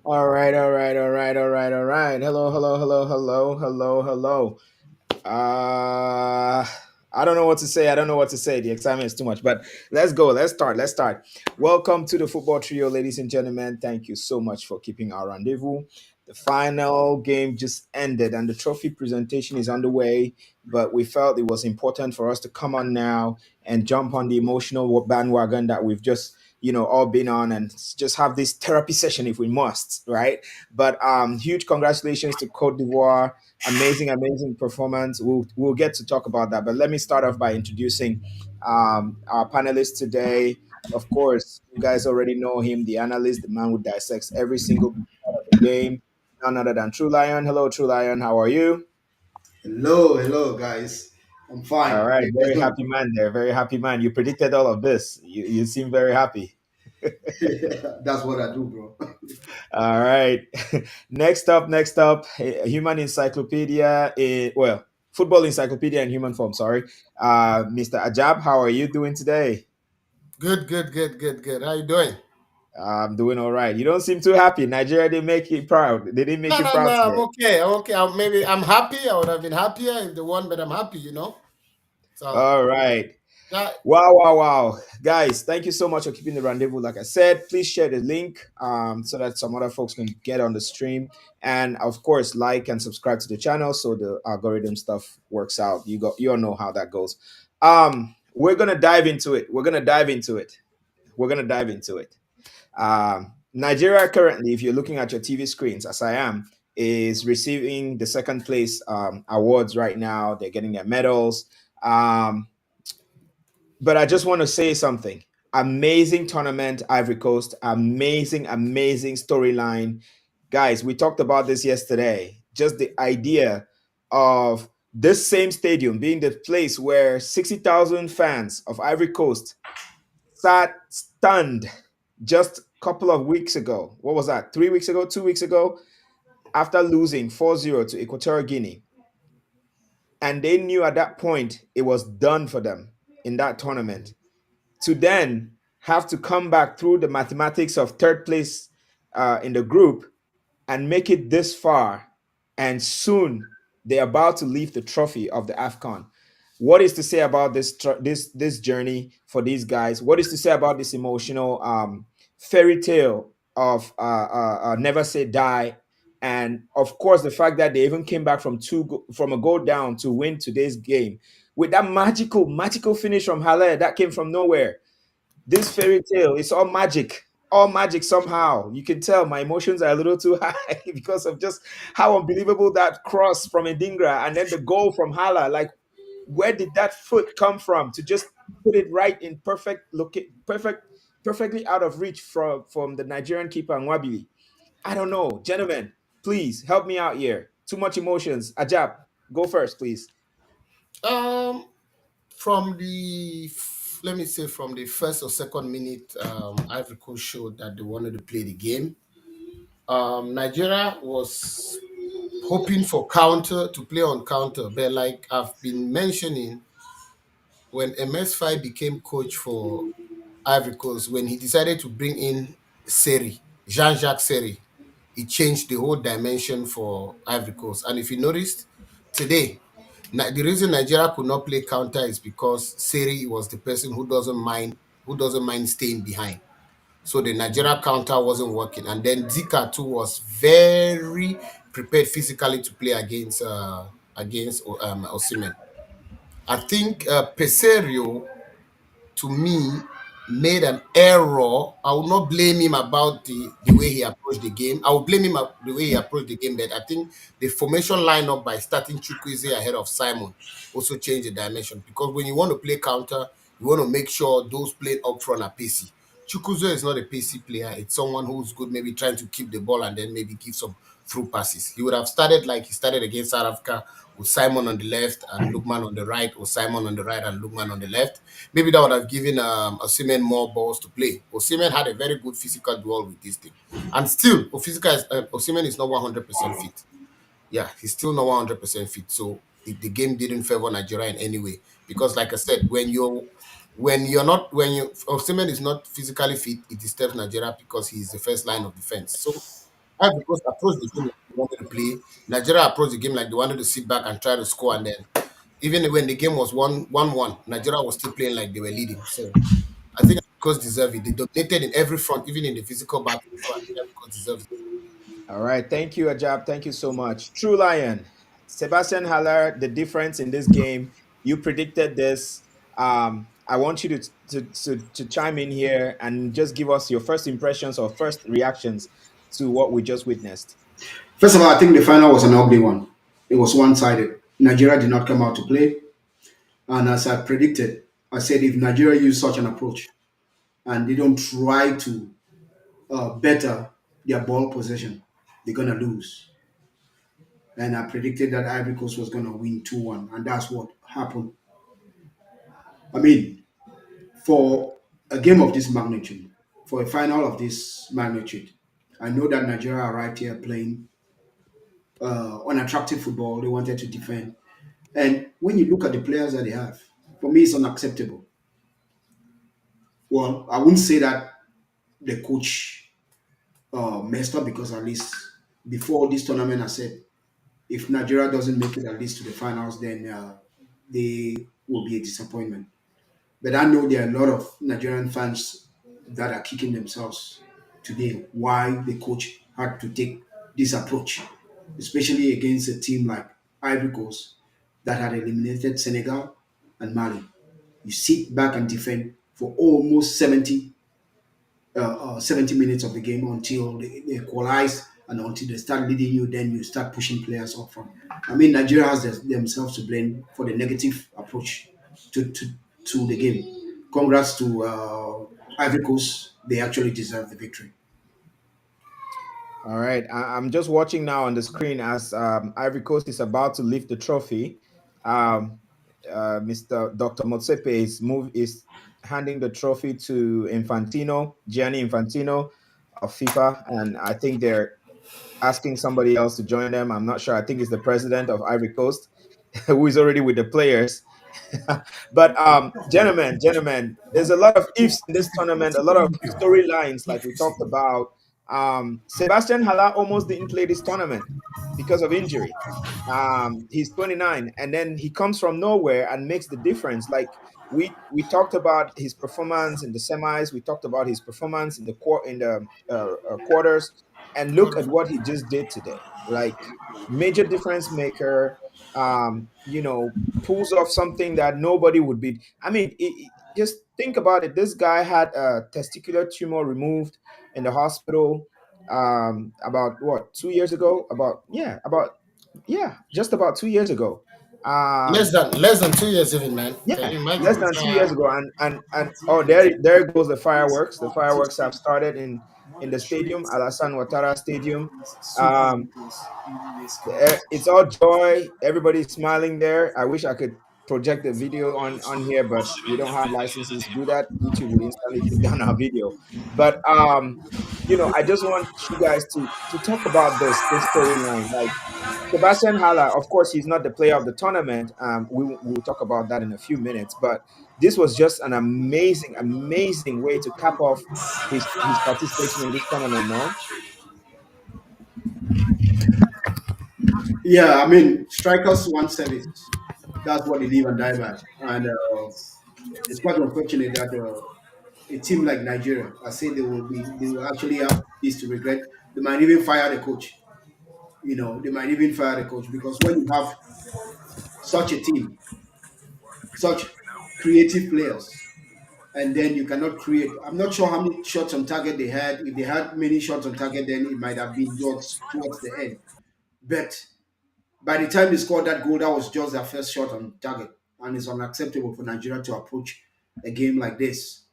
All right, all right, all right, all right, all right. Hello, hello, hello, hello, hello, hello. Uh I don't know what to say. I don't know what to say. The excitement is too much. But let's go. Let's start. Let's start. Welcome to the football trio, ladies and gentlemen. Thank you so much for keeping our rendezvous. The final game just ended and the trophy presentation is underway. But we felt it was important for us to come on now and jump on the emotional bandwagon that we've just all been on and just have this therapy session if we must, right? But huge congratulations to Cote d'Ivoire. Amazing, amazing performance. We'll get to talk about that. But let me start off by introducing our panelists today. Of course, you guys already know him, the analyst, the man who dissects every single part of the game. None other than True Lion. Hello, True Lion. How are you? Hello, hello, guys. I'm All fine. right, There's very no. happy man there. Very happy man. You predicted all of this. You seem very happy. That's what I do, bro. All right. Next up, a human encyclopedia. Well, football encyclopedia in human form. Sorry, Mr. Ajab. How are you doing today? Good, good, good, good, good. How you doing? I'm doing all right. You don't seem too happy. Nigeria didn't make you proud. They didn't make No, you no, proud no. I'm today. okay. I'm okay. Maybe I'm happy. I would have been happier if the one, but I'm happy. So All right. that Wow, wow, wow. Guys, thank you so much for keeping the rendezvous. Like I said, please share the link so that some other folks can get on the stream. And of course, like and subscribe to the channel so the algorithm stuff works out. You all know how that goes. We're gonna dive into it. We're gonna dive into it. Nigeria currently, if you're looking at your TV screens, as I am, is receiving the second place awards right now. They're getting their medals. Um, but I just want to say something. Amazing tournament, Ivory Coast. Amazing, amazing storyline. Guys, we talked about this yesterday. Just the idea of this same stadium being the place where 60,000 fans of Ivory Coast sat stunned just a couple of weeks ago. What was that? 3 weeks ago, 2 weeks ago, after losing 4-0 to Equatorial Guinea. and they knew at that point it was done for them in that tournament. To then have to come back through the mathematics of third place in the group and make it this far, and soon they're about to leave the trophy of the AFCON. What is to say about this journey for these guys? What is to say about this emotional fairy tale of never say die? And of course, the fact that they even came back from a goal down to win today's game with that magical finish from Halle that came from nowhere. This fairy tale, it's all magic somehow. You can tell my emotions are a little too high because of just how unbelievable that cross from Indingra and then the goal from Hala. Like, where did that foot come from to just put it right in perfectly out of reach from the Nigerian keeper Nwabili? I don't know, gentlemen. Please help me out here. Too much emotions. Ajab, go first, please. Um, from let me say from the first or second minute, Ivory Coast showed that they wanted to play the game. Nigeria was hoping for counter to play on counter, but like I've been mentioning, when MS5 became coach for Ivory Coast, when he decided to bring in Seri, Jean-Jacques Seri, it changed the whole dimension for Ivory Coast. And if you noticed today, the reason Nigeria could not play counter is because Seri was the person who doesn't mind staying behind. So the Nigeria counter wasn't working, and then Zika too was very prepared physically to play against Osimhen. I think Peserio, to me, made an error. I will not blame him about the way he approached the game. I will blame him the way he approached the game, but I think the formation lineup by starting Chukwueze ahead of Simon also changed the dimension, because when you want to play counter, you want to make sure those playing up front are pacey. Chukwueze is not a pacey player. It's someone who's good, maybe trying to keep the ball and then maybe give some through passes. He would have started like he started against South Africa, with Simon on the left and Lukman on the right, or Simon on the right and Lukman on the left. Maybe that would have given Osimhen more balls to play. Osimhen had a very good physical duel with this thing. And still, Osimhen is not 100% fit. Yeah, he's still not 100% fit. So the game didn't favor Nigeria in any way. Because like I said, when Osimhen is not physically fit, it disturbs Nigeria because he's the first line of defense. So Ivory Coast approached the game like they wanted to play. Nigeria approached the game like they wanted to sit back and try to score. And then, even when the game was 1-1, Nigeria was still playing like they were leading. So I think Ivory Coast deserve it. They dominated in every front, even in the physical battle. So I think Ivory Coast deserves it. All right. Thank you, Ajab. Thank you so much. True Lion, Sebastian Haller, the difference in this game. You predicted this. I want you to chime in here and just give us your first impressions or first reactions to what we just witnessed. First of all, I think the final was an ugly one. It was one-sided. Nigeria did not come out to play, and as I predicted, I said if Nigeria use such an approach and they don't try to better their ball possession, they're gonna lose. And I predicted that Ivory Coast was gonna win 2-1, and that's what happened. I mean, for a game of this magnitude, for a final of this magnitude, I know that Nigeria are right here playing unattractive football. They wanted to defend. And when you look at the players that they have, for me, it's unacceptable. Well, I wouldn't say that the coach messed up, because at least before this tournament, I said if Nigeria doesn't make it at least to the finals, then they will be a disappointment. But I know there are a lot of Nigerian fans that are kicking themselves today why the coach had to take this approach, especially against a team like Ivory Coast that had eliminated Senegal and Mali. You sit back and defend for almost 70 minutes of the game until they equalize and until they start leading you, then you start pushing players up front. I mean, Nigeria has themselves to blame for the negative approach to, to, to the game. Congrats to Ivory Coast. They actually deserve the victory. All right. I'm just watching now on the screen as Ivory Coast is about to lift the trophy. Um, Mr. Dr. Motsepe is handing the trophy to Infantino, Gianni Infantino of FIFA, and I think they're asking somebody else to join them. I'm not sure. I think it's the president of Ivory Coast. who is already with the players. But gentlemen, there's a lot of ifs in this tournament, a lot of storylines, like we talked about. Sebastian Hala almost didn't play this tournament because of injury. He's 29, and then he comes from nowhere and makes the difference. Like we talked about his performance in the semis, we talked about his performance in the quarters, and look at what he just did today. Like major difference maker. Pulls off something that nobody would be. I mean, just think about it. This guy had a testicular tumor removed in the hospital about what 2 years ago. Just about 2 years ago. Um, Less than 2 years even, man. Can yeah, you less imagine? than 2 years ago, and oh, there goes the fireworks. The fireworks have started in the stadium, Alassane Ouattara Stadium. Um, it's all joy. Everybody's smiling there. I wish I could project the video on here, but we don't have licenses to do that. YouTube would instantly take down our video. But I just want you guys to talk about this storyline. Like Sebastian Haller, of course, he's not the player of the tournament. We'll talk about that in a few minutes. But this was just an amazing, amazing way to cap off his participation in this tournament. No. Yeah, I mean, strikers want service. That's what they live and die by. And it's quite unfortunate that a team like Nigeria, I say they will actually have this to regret. They might even fire the coach. They might even fire the coach because when you have such a team, such creative players, and then you cannot create. I'm not sure how many shots on target they had. If they had many shots on target, then it might have been towards the end. But by the time they scored that goal, that was just their first shot on target, and it's unacceptable for Nigeria to approach a game like this.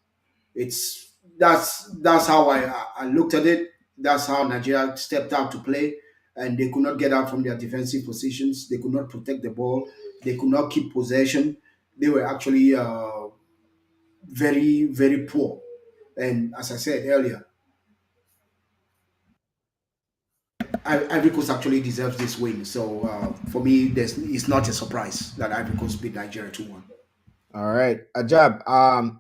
It's that's how I looked at it. That's how Nigeria stepped out to play, and they could not get out from their defensive positions. They could not protect the ball. They could not keep possession. They were actually very very poor. And as I said earlier, Ivory Coast actually deserves this win. So for me, it's not a surprise that Ivory Coast beat Nigeria 2-1. All right, Ajab.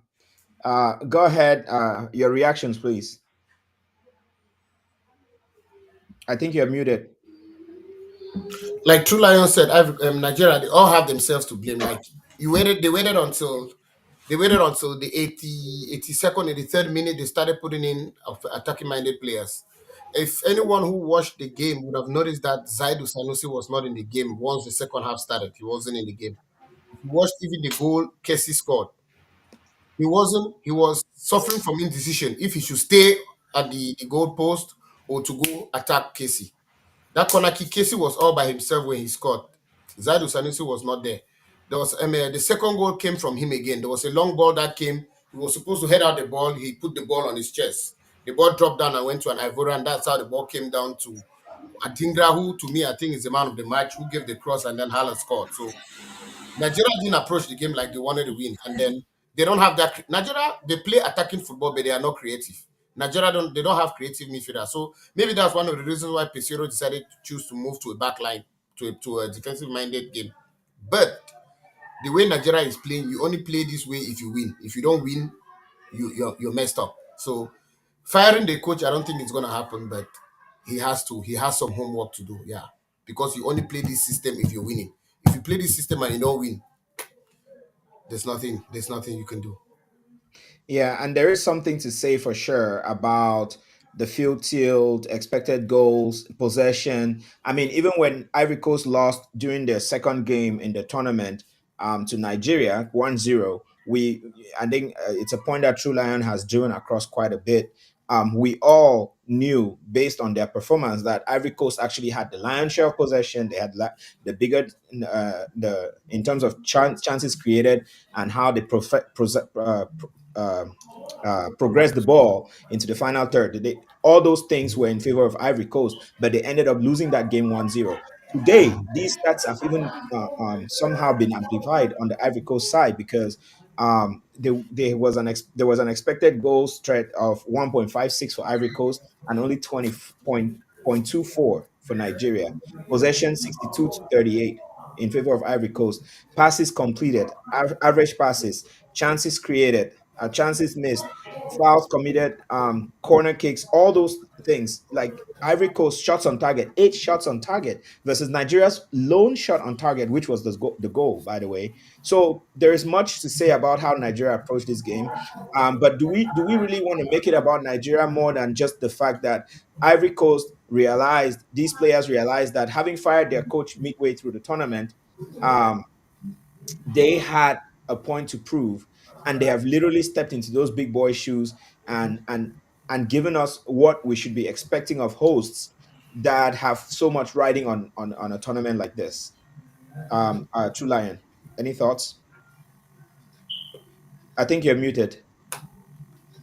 Go ahead. Your reactions, please. I think you're muted. Like True Lion said, Nigeria, they all have themselves to blame. Like they waited until the 82nd, 83rd minute. They started putting in attacking minded players. If anyone who watched the game would have noticed that Zaidu Sanusi was not in the game once the second half started. He wasn't in the game. If you watched even the goal Kessie scored, he wasn't. He was suffering from indecision if he should stay at the goal post or to go attack Kessie. That corner kick, Casey was all by himself when he scored. Zaidu Sanusi was not there. There was the second goal came from him again. There was a long ball that came. He was supposed to head out the ball. He put the ball on his chest. The ball dropped down and went to an Ivorian. That's how the ball came down to Adingra, who to me I think is the man of the match, who gave the cross and then Hala scored. So Nigeria didn't approach the game like they wanted to win, and then they don't have that. Nigeria, they play attacking football, but they are not creative. Nigeria don't have creative midfielder, so maybe that's one of the reasons why Pesero decided to choose to move to a back line, to a defensive minded game. But the way Nigeria is playing, you only play this way if you win. If you don't win, you're messed up. So firing the coach, I don't think it's gonna happen, but he has to. He has some homework to do. Yeah, because you only play this system if you're winning. If you play this system and you don't win, there's nothing you can do. Yeah, and there is something to say for sure about the field tilt, expected goals, possession. I mean, even when Ivory Coast lost during their second game in the tournament to Nigeria 1-0, I think it's a point that True Lion has driven across quite a bit. We all knew based on their performance that Ivory Coast actually had the lion's share of possession. They had the bigger, the in terms of chances created and how they uh, progress the ball into the final third. All those things were in favor of Ivory Coast, but they ended up losing that game 1-0. Today, these stats have even somehow been amplified on the Ivory Coast side because there was an expected goal threat of 1.56 for Ivory Coast and only 20.24 for Nigeria. Possession 62 to 38. in favor of Ivory Coast. Passes completed, average passes, chances created, chances missed, fouls committed, corner kicks, all those things. Like Ivory Coast shots on target, 8 shots on target versus Nigeria's lone shot on target, which was the goal, by the way. So there is much to say about how Nigeria approached this game. But do we really want to make it about Nigeria more than just the fact that Ivory Coast realized, these players realized that having fired their coach midway through the tournament, um, they had a point to prove, and they have literally stepped into those big boy shoes and given us what we should be expecting of hosts that have so much riding on a tournament like this. True Lion, any thoughts? I think you're muted.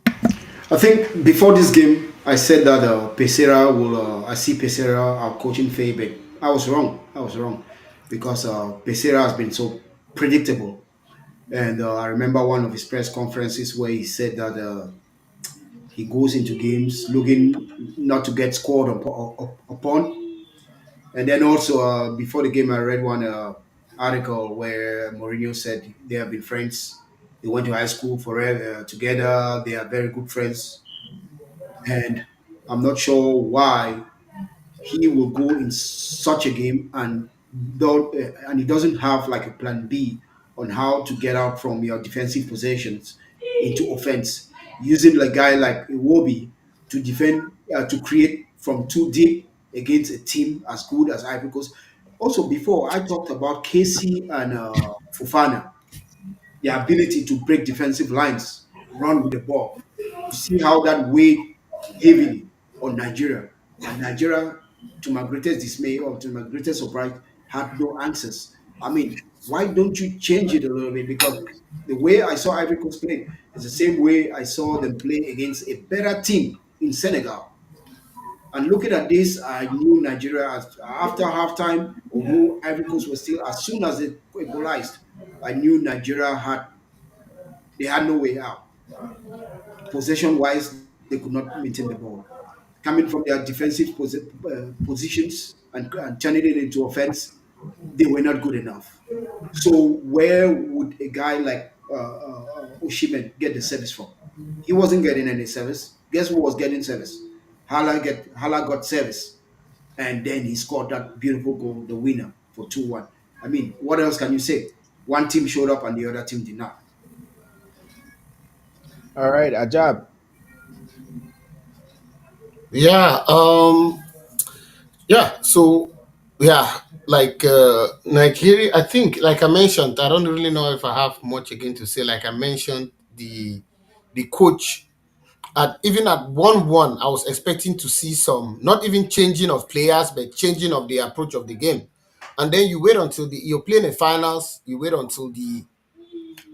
I think before this game, I said that Pesera will. I see Pesera out coaching Faye, but I was wrong. I was wrong because Pesera has been so predictable. And I remember one of his press conferences where he said that he goes into games looking not to get scored upon. And then also before the game, I read one article where Mourinho said they have been friends. They went to high school forever together. They are very good friends, and I'm not sure why he will go in such a game and he doesn't have like a plan B on how to get out from your defensive positions into offense using a guy like Iwobi to defend to create from too deep against a team as good as Ivory Coast. Also, before I talked about Casey and Fufana, their ability to break defensive lines, run with the ball. You see how that weighed heavily on Nigeria. And Nigeria, to my greatest dismay or to my greatest surprise, had no answers. I mean, why don't you change it a little bit? Because the way I saw Ivory Coast play is the same way I saw them play against a better team in Senegal. And looking at this, I knew Nigeria after halftime, although Ivory Coast was still, as soon as they equalized, I knew Nigeria had no way out. Possession wise, they could not maintain the ball. Coming from their defensive positions and turning it into offense, they were not good enough. So where would a guy like Oshimen get the service from? He wasn't getting any service. Guess who was getting service? Hala got service, and then he scored that beautiful goal, the winner for 2-1. I mean, what else can you say? One team showed up and the other team did not. All right, Ajab. Yeah. Yeah. So yeah, like Nigeria. I think, like I mentioned, I don't really know if I have much again to say. Like I mentioned, the coach at even at 1-1, I was expecting to see some not even changing of players, but changing of the approach of the game. And then you wait until you're playing the finals. You wait until the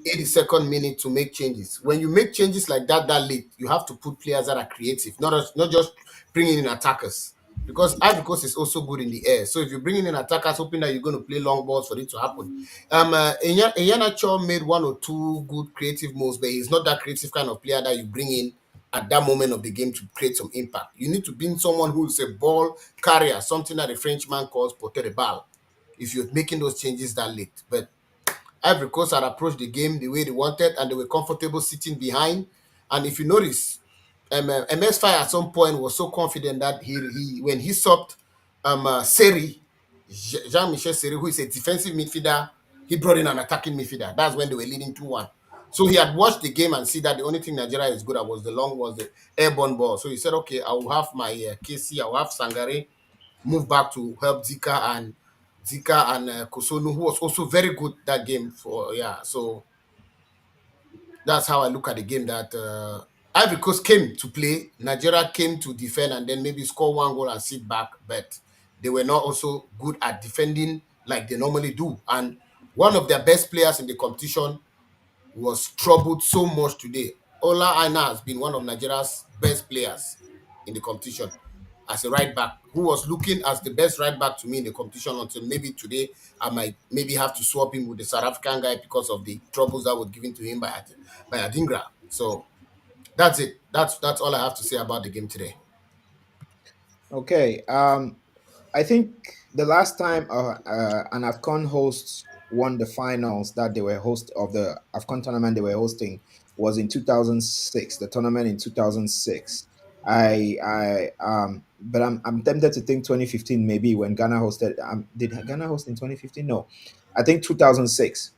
82nd minute to make changes. When you make changes like that late, you have to put players that are creative, not just bringing in attackers. Because Ivory Coast is also good in the air. So if you're bringing in attackers, hoping that you're going to play long balls for it to happen. Iheanacho made one or two good creative moves, but he's not that creative kind of player that you bring in at that moment of the game to create some impact. You need to bring someone who is a ball carrier, something that a Frenchman calls porter de balle, if you're making those changes that late. But Ivory Coast had approached the game the way they wanted, and they were comfortable sitting behind. And if you notice, MS5 at some point was so confident that he when he stopped Seri, Jean-Michel Seri, who is a defensive midfielder, he brought in an attacking midfielder. That's when they were leading 2-1. So he had watched the game and see that the only thing Nigeria is good at was the airborne ball. So he said, okay, I will have my KC, I will have Sangare move back to help Zika and Kosonu, who was also very good that game for yeah. So that's how I look at the game. That Ivory Coast came to play, Nigeria came to defend, and then maybe score one goal and sit back. But they were not also good at defending like they normally do. And one of their best players in the competition was troubled so much today. Ola Aina has been one of Nigeria's best players in the competition as a right back, who was looking as the best right back to me in the competition until maybe today I might maybe have to swap him with the South African guy because of the troubles that were given to him by Adingra. So that's it. That's all I have to say about the game today. Okay. I think the last time an AFCON hosts won the finals that they were host of the AFCON tournament they were hosting was in 2006. The tournament in 2006. But I'm tempted to think 2015 maybe when Ghana hosted. Did Ghana host in 2015? No, I think 2006.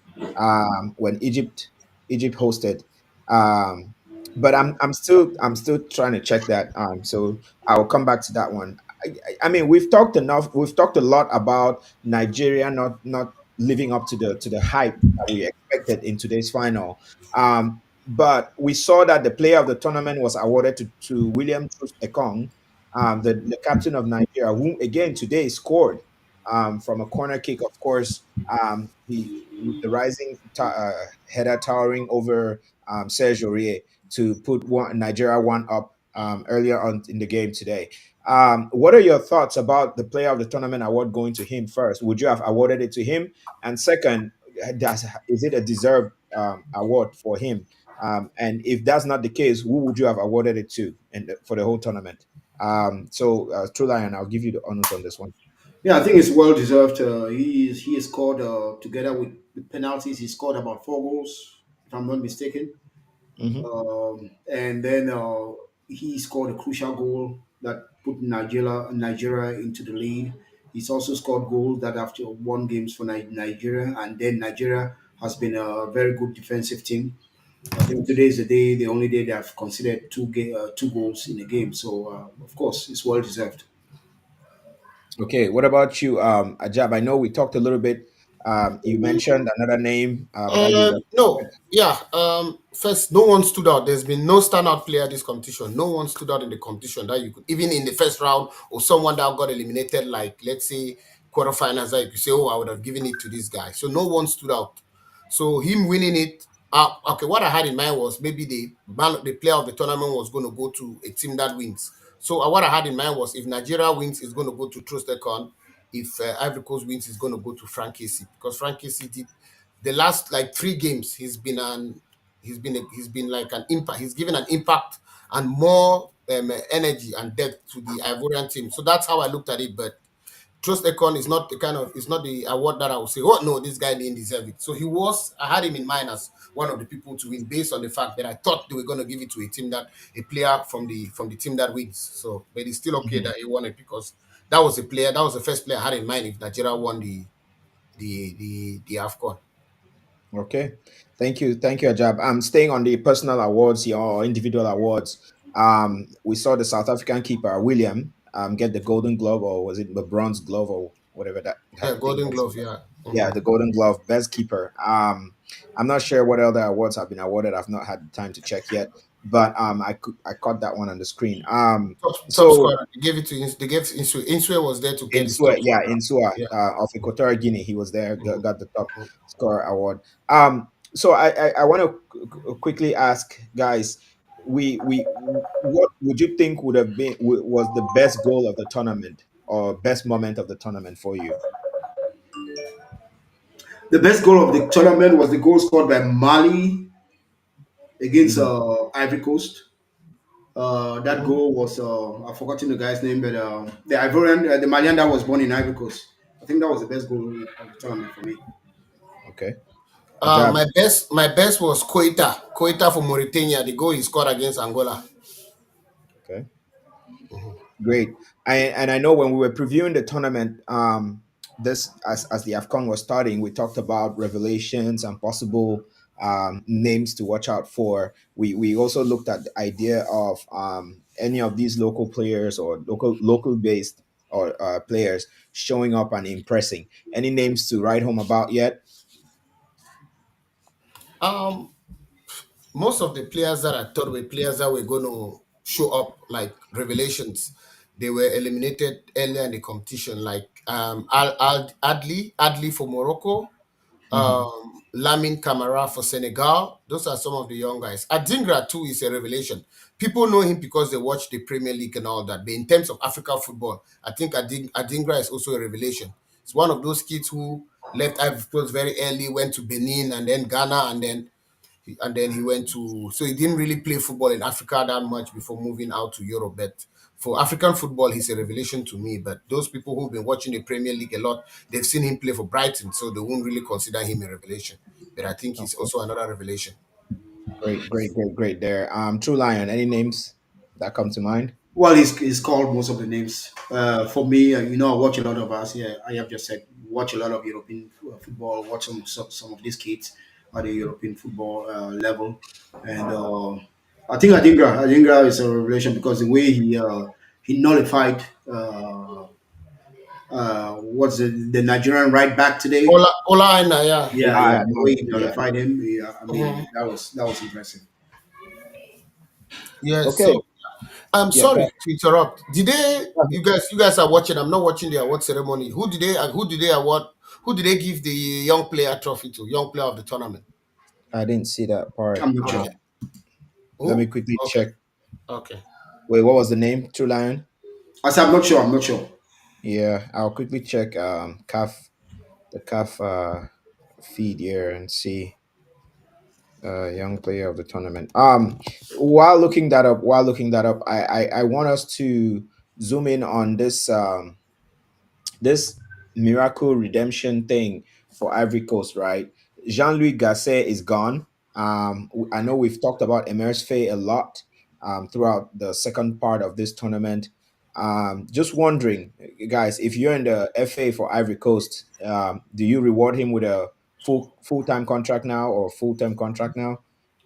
When Egypt hosted. Um, but I'm still trying to check that. So I'll come back to that one. I mean, we've talked enough. We've talked a lot about Nigeria not living up to the hype that we expected in today's final. But we saw that the player of the tournament was awarded to William Ekong, the captain of Nigeria, who again today scored from a corner kick. Of course, he with the rising header towering over Serge Aurier to put Nigeria one up earlier on in the game today. What are your thoughts about the player of the tournament award going to him first? Would you have awarded it to him? And second, is it a deserved award for him? And if that's not the case, who would you have awarded it to for the whole tournament? Tru3lion, I'll give you the honors on this one. Yeah, I think it's well deserved. He has scored together with the penalties. He scored about 4 goals, if I'm not mistaken. Hmm. And then he scored a crucial goal that put Nigeria into the lead. He's also scored goals that after won games for Nigeria, and then Nigeria has been a very good defensive team. I think today is the only day they have considered 2 goals in a game. So of course, it's well deserved. Okay, what about you, Ajab? I know we talked a little bit. You mentioned another name that you No, yeah. First, no one stood out. There's been no standout player this competition. No one stood out in the competition that you could, even in the first round, or someone that got eliminated, like let's say quarterfinals, that you could say, "Oh, I would have given it to this guy." So no one stood out. So him winning it, okay. What I had in mind was maybe the player of the tournament was going to go to a team that wins. So what I had in mind was if Nigeria wins, it's going to go to Trostekon. If Ivory Coast wins, it's going to go to Frank Casey because Frank Casey did the last like 3 games he's been like an impact. He's given an impact and more energy and depth to the Ivorian team. So that's how I looked at it. But Trust Econ is not the kind of it's not the award that I would say, oh no, this guy didn't deserve it. So I had him in mind as one of the people to win based on the fact that I thought they were going to give it to a player from the team that wins. So, but it's still okay Mhm. that he won it because that was the first player I had in mind if Nigeria won the AFCON. Okay. Thank you, Ajab. I'm staying on the personal awards here or individual awards. We saw the South African keeper, William, get the golden glove, or was it the bronze glove, or whatever that Yeah, thing Golden was. Glove. Yeah. Yeah, the golden glove, best keeper. I'm not sure what other awards have been awarded. I've not had time to check yet, but I caught that one on the screen. Top So scorer. They gave it to they gave Insue. Insue was there to get his Insua, top yeah, scorer. Insua Yeah. of Equatorial Guinea, he was there, Mhm. got the top scorer award. So I want to quickly ask guys, we what would you think would have been was the best goal of the tournament or best moment of the tournament for you? The best goal of the tournament was the goal scored by Mali against Hmm. Ivory Coast. That Mhm. goal was I've forgotten the guy's name, but the Ivorian, the Malian that was born in Ivory Coast. I think that was the best goal of the tournament for me. Okay, Ajab. My best was Koita for Mauritania. The goal he scored against Angola. Okay. Great. And I know when we were previewing the tournament, this as the AFCON was starting, we talked about revelations and possible names to watch out for. We also looked at the idea of any of these local players or local based or players showing up and impressing. Any names to write home about yet? Um, Most of the players that I thought were players that were going to show up like revelations, they were eliminated earlier in the competition. Like Adli for Morocco, Hmm. Lamin Camara for Senegal. Those are some of the young guys. Adingra too is a revelation. People know him because they watch the Premier League and all that. But in terms of Africa football, I think Adingra is also a revelation. It's one of those kids who left Ivory Coast very early, went to Benin and then Ghana, and then he went to. So he didn't really play football in Africa that much before moving out to Europe. But for African football, he's a revelation to me. But those people who've been watching the Premier League a lot, they've seen him play for Brighton, so they won't really consider him a revelation. But I think he's Okay. also another revelation. Great, great, great, great. There. True Lion. Any names that come to mind? Well, he's called most of the names. For me, I watch a lot of us. Yeah, I have just said watch a lot of European football. Watch some of these kids at the European football level, and I think Adingra is a revelation because the way he nullified what's the Nigerian right back today. Ola Aina, yeah. Yeah, I yeah, had the no. way he Yeah. nullified him. Yeah, I mean Mhm. that was impressive. Yeah, Okay. so I'm Yeah. sorry to interrupt. Did they you guys are watching? I'm not watching the award ceremony. Who did they award? Who did they give the young player trophy to? Young player of the tournament. I didn't see that part. I'm not sure. Okay. Let me Who? quickly Okay. check. Okay. Wait, what was the name? True Lion. I said I'm not sure. I'm not sure. Yeah, I'll quickly check CAF the CAF feed here and see young player of the tournament. While looking that up, I want us to zoom in on this miracle redemption thing for Ivory Coast, right? Jean-Louis Gasset is gone. I know we've talked about Emers Faye a lot throughout the second part of this tournament. Just wondering, guys, if you're in the FA for Ivory Coast, do you reward him with a full-time contract now or full-term contract now Of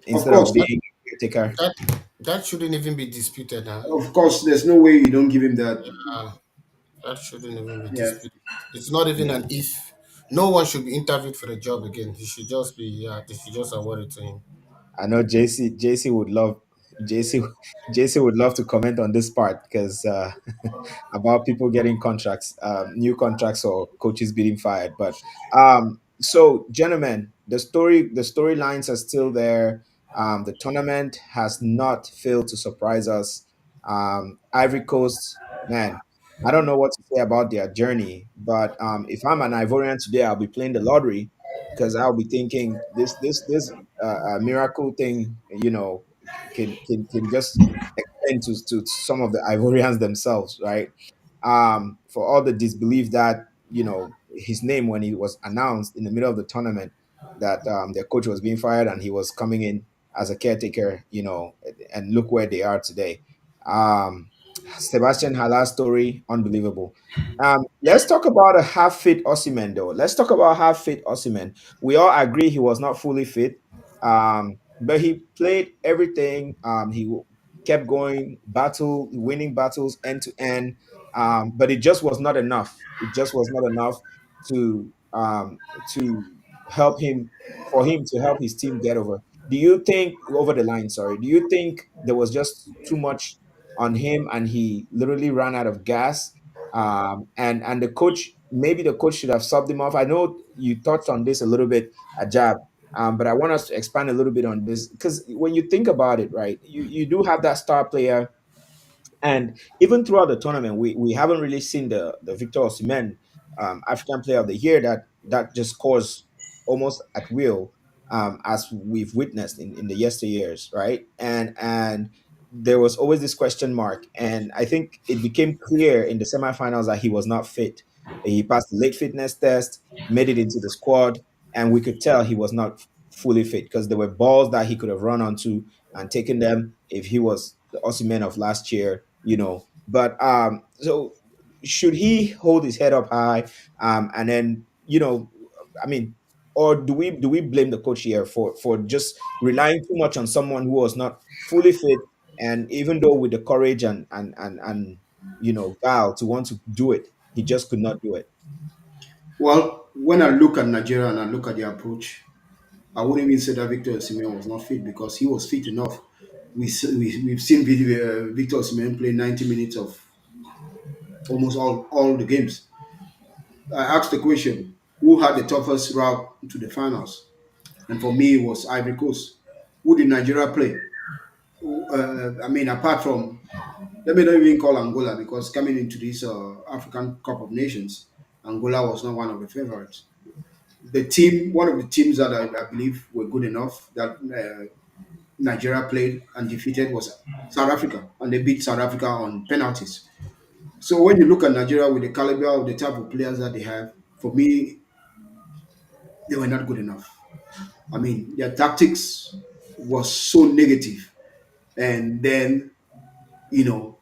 instead of course, being a caretaker? That that shouldn't even be disputed now. there's no way you don't give him that. Uh, that shouldn't even be Yeah. disputed. It's not even Yeah. an if. No one should be interviewed for the job again. He should just be, yeah, they should just award it to him. I know JC would love JC JC would love to comment on this part because about people getting contracts, new contracts or coaches being fired. But so gentlemen, the storylines are still there. The tournament has not failed to surprise us. Ivory Coast, man, I don't know what to say about their journey, but if I'm an Ivorian today, I'll be playing the lottery because I'll be thinking this miracle thing, can just extend to some of the Ivorians themselves, right? For all the disbelief that his name when he was announced in the middle of the tournament that their coach was being fired and he was coming in as a caretaker, and look where they are today. Sebastian Haller's story, unbelievable. Let's talk about a half fit Osimhen though. Let's talk about half fit Osimhen. We all agree he was not fully fit, but he played everything. He kept going, winning battles end to end. But it just was not enough. It just was not enough to help him for him to help his team get over the line. Sorry. Do you think there was just too much on him and he literally ran out of gas? And the coach, maybe the coach should have subbed him off. I know you touched on this a little bit, Ajab, but I want us to expand a little bit on this because when you think about it, right, you do have that star player, and even throughout the tournament, we haven't really seen the Victor Osimhen African Player of the Year that just scores almost at will, as we've witnessed in the yesteryears, right? And there was always this question mark, and I think it became clear in the semifinals that he was not fit. He passed the late fitness test, made it into the squad, and we could tell he was not fully fit because there were balls that he could have run onto and taken them if he was the Osimhen of last year, But so should he hold his head up high, and then I mean, or do we blame the coach here for just relying too much on someone who was not fully fit, and even though with the courage and guile to want to do it, he just could not do it. Well, when I look at Nigeria and I look at their approach, I wouldn't even say that Victor Osimhen was not fit because he was fit enough. We've seen Victor Osimhen play 90 minutes of almost all the games. I asked the question, who had the toughest route to the finals? And for me, it was Ivory Coast. Who did Nigeria play? I mean, apart from, let me not even call Angola because coming into this African Cup of Nations, Angola was not one of the favorites. One of the teams that I believe were good enough that Nigeria played and defeated was South Africa, and they beat South Africa on penalties. So when you look at Nigeria with the caliber of the type of players that they have, for me, they were not good enough. I mean, their tactics was so negative, and then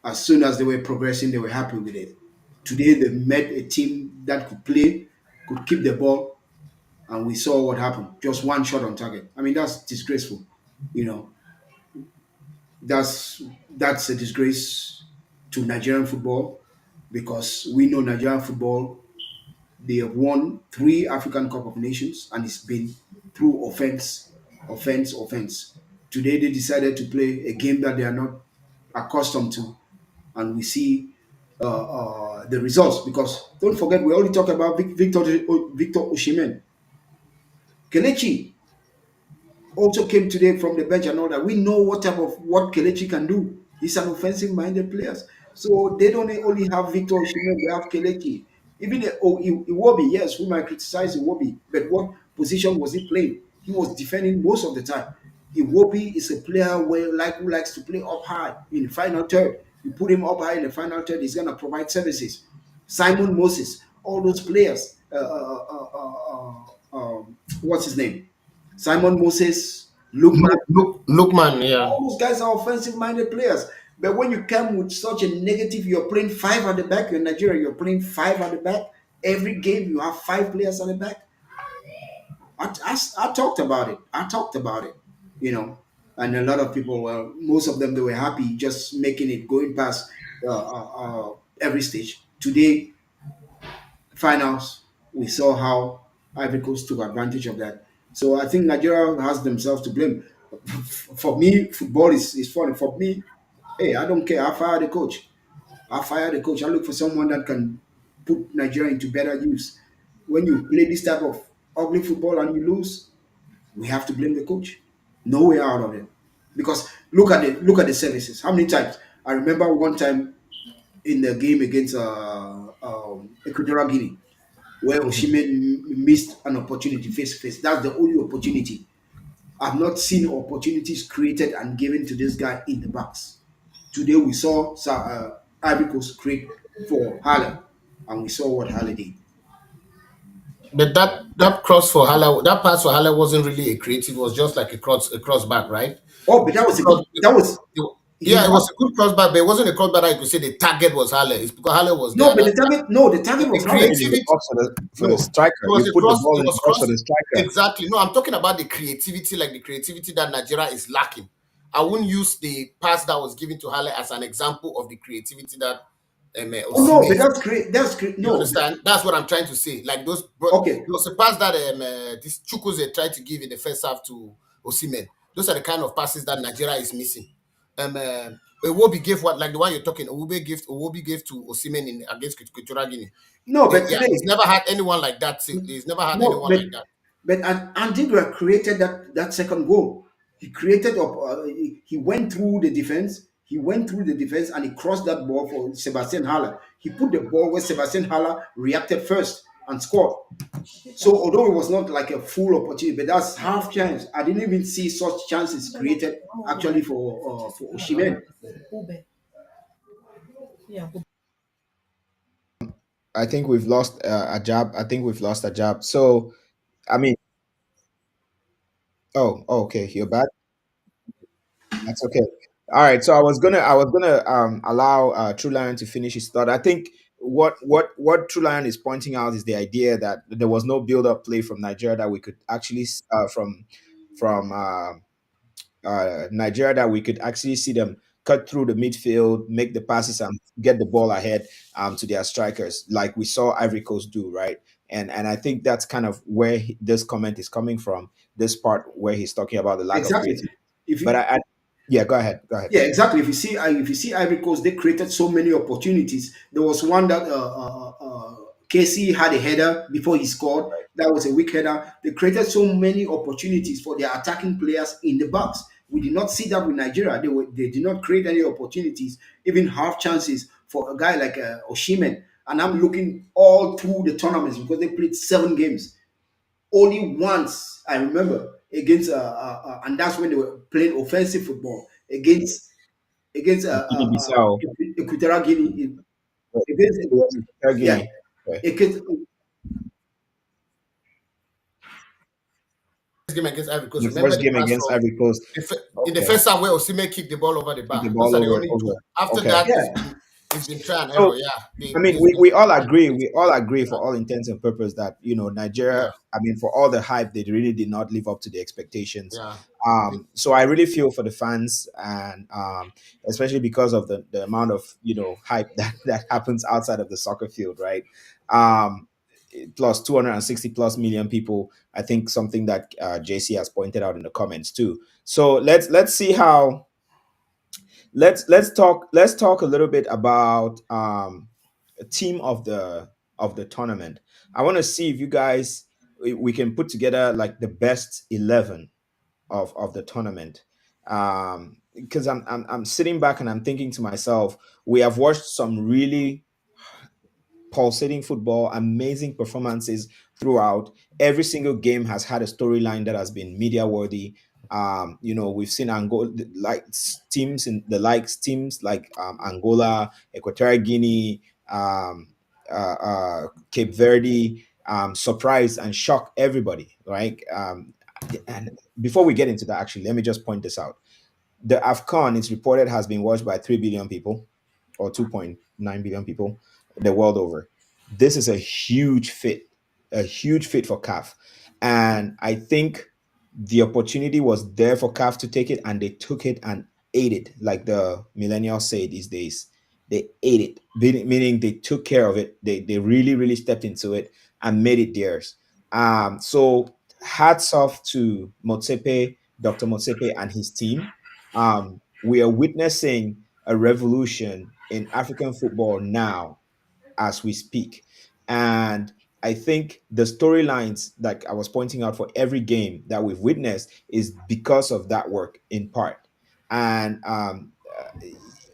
as soon as they were progressing, they were happy with it. Today, they met a team that could play, could keep the ball, and we saw what happened. Just one shot on target. I mean, that's disgraceful. You know, that's a disgrace to Nigerian football because we know Nigerian football. They have won three African Cup of Nations, and it's been through offense, offense, offense. Today, they decided to play a game that they are not accustomed to, and we see the results. Because don't forget, we only talk about Victor Osimhen. Kelechi also came today from the bench and all that. We know what Kelechi can do. He's an offensive-minded player. So they don't only have Victor Osimhen, they have Kelechi. Even Iwobi, yes, we might criticize Iwobi, but what position was he playing? He was defending most of the time. Iwobi is a player who likes to play up high in the final third. You put him up high in the final third, he's gonna provide services. Simon Moses, all those players. What's his name? Simon Moses, Lukman, Lookman, yeah. all those guys are offensive minded players. But when you come with such a negative, you're playing five at the back. You're in Nigeria, you're playing five at the back. Every game, you have five players at the back. I talked about it. I talked about it, you know. And a lot of people, well, most of them, they were happy just making it, going past every stage. Today, finals, we saw how Ivory Coast took advantage of that. So I think Nigeria has themselves to blame. For me, football is funny. For me, hey, I don't care. I fire the coach. I fire the coach. I look for someone that can put Nigeria into better use. When you play this type of ugly football and you lose, we have to blame the coach. No way out of it. Because look at the services. How many times? I remember one time in the game against Equatorial Guinea, where Osimhen missed an opportunity face to face. That's the only opportunity. I've not seen opportunities created and given to this guy in the box. Today we saw Ivory Coast create for Halle, and we saw what Halle did. But that cross for Hala, that pass for Hala wasn't really a creative. It was just like a cross back, right? Oh, but that was a good. Because That was yeah, he it had was a good cross back, but it wasn't a cross back that you could say the target was Hala. It's because Hala was there no, at but that time. the target The was Halle. In the creativity, box for the no, striker. it was You a put the cross. ball It in the was box for cross. the striker. Exactly. No, I'm talking about the creativity, like the creativity that Nigeria is lacking. I wouldn't use the pass that was given to Halle as an example of the creativity that Oh no, but Osimhen. that's great. That's great. You No, understand? That's what I'm trying to say. Like those, but okay. it was a pass that this Chukwueze tried to give in the first half to Osimhen. Those are the kind of passes that Nigeria is missing. Iwobi gave what, like the one you're talking. Iwobi gave to Osimhen in against Equatorial Guinea. No, but Yeah, he's today, never had anyone like that. He's never had no, anyone but like that. Andingra created that second goal. He created up. He went through the defense. He went through the defense and he crossed that ball for Sebastian Haller. He put the ball where Sebastian Haller reacted first and scored. So although it was not like a full opportunity, but that's half chance. I didn't even see such chances created actually for Oshimen. I think we've lost Ajab. I think we've lost Ajab. So I mean, okay, you're back. That's okay. All right. So I was gonna allow True Lion to finish his thought. I think what True Lion is pointing out is the idea that there was no build up play from Nigeria that we could actually from Nigeria that we could actually see them cut through the midfield, make the passes, and get the ball ahead to their strikers, like we saw Ivory Coast do, right? And I think that's kind of where this comment is coming from. This part where he's talking about the lack of Exactly. creativity. If But you yeah, go ahead, go ahead. Yeah, exactly. If you see Ivory Coast, they created so many opportunities. There was one that Casey had a header before he scored. That was a weak header. They created so many opportunities for their attacking players in the box. We did not see that with Nigeria. They did not create any opportunities, even half chances for a guy like Oshimen. And I'm looking all through the tournaments because they played 7 games. Only once I remember against and that's when they were playing offensive football against Guinea-Bissau. Equatorial Guinea against yeah Guinea. Okay. against Game against Ivory Coast. The Remember first the game pass against from Ivory Coast. in the Okay. first half where Osimhen kicked the ball over the Kick the bar. Those ball are the over. only two. Over. After Okay. that, yeah it's been try and error. So Yeah, I mean, we all agree. We all agree for all intents and purpose that yeah, Nigeria. I mean, for all the hype, they really did not live up to the expectations. yeah. So I really feel for the fans, and especially because of the amount of hype that happens outside of the soccer field, right? Um, plus 260 plus million people. I think something that JC has pointed out in the comments too. So let's see how let's talk a little bit about a team of the tournament. I want to see if you guys we can put together like the best 11 of the tournament. Because I'm sitting back and I'm thinking to myself, we have watched some really pulsating football, amazing performances throughout. Every single game has had a storyline that has been media worthy. We've seen Angola like teams like Angola, Equatorial Guinea, Cape Verde, surprise and shock everybody, right? And before we get into that, actually, let me just point this out. The AFCON, it's reported, has been watched by 3 billion people or 2.9 billion people the world over. This is a huge fit for CAF. And I think the opportunity was there for CAF to take it, and they took it and ate it, like the millennials say these days. They ate it, meaning they took care of it. They really, really stepped into it and made it theirs. So hats off to Motsepe, Dr. Motsepe and his team. We are witnessing a revolution in African football now as we speak. And I think the storylines that I was pointing out for every game that we've witnessed is because of that work in part. And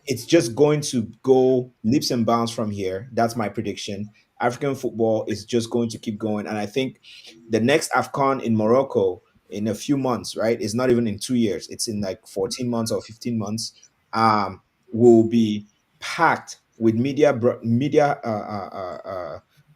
it's just going to go leaps and bounds from here. That's my prediction. African football is just going to keep going. And I think the next AFCON in Morocco in a few months, right? It's not even in 2 years, it's in like 14 months or 15 months, will be packed with media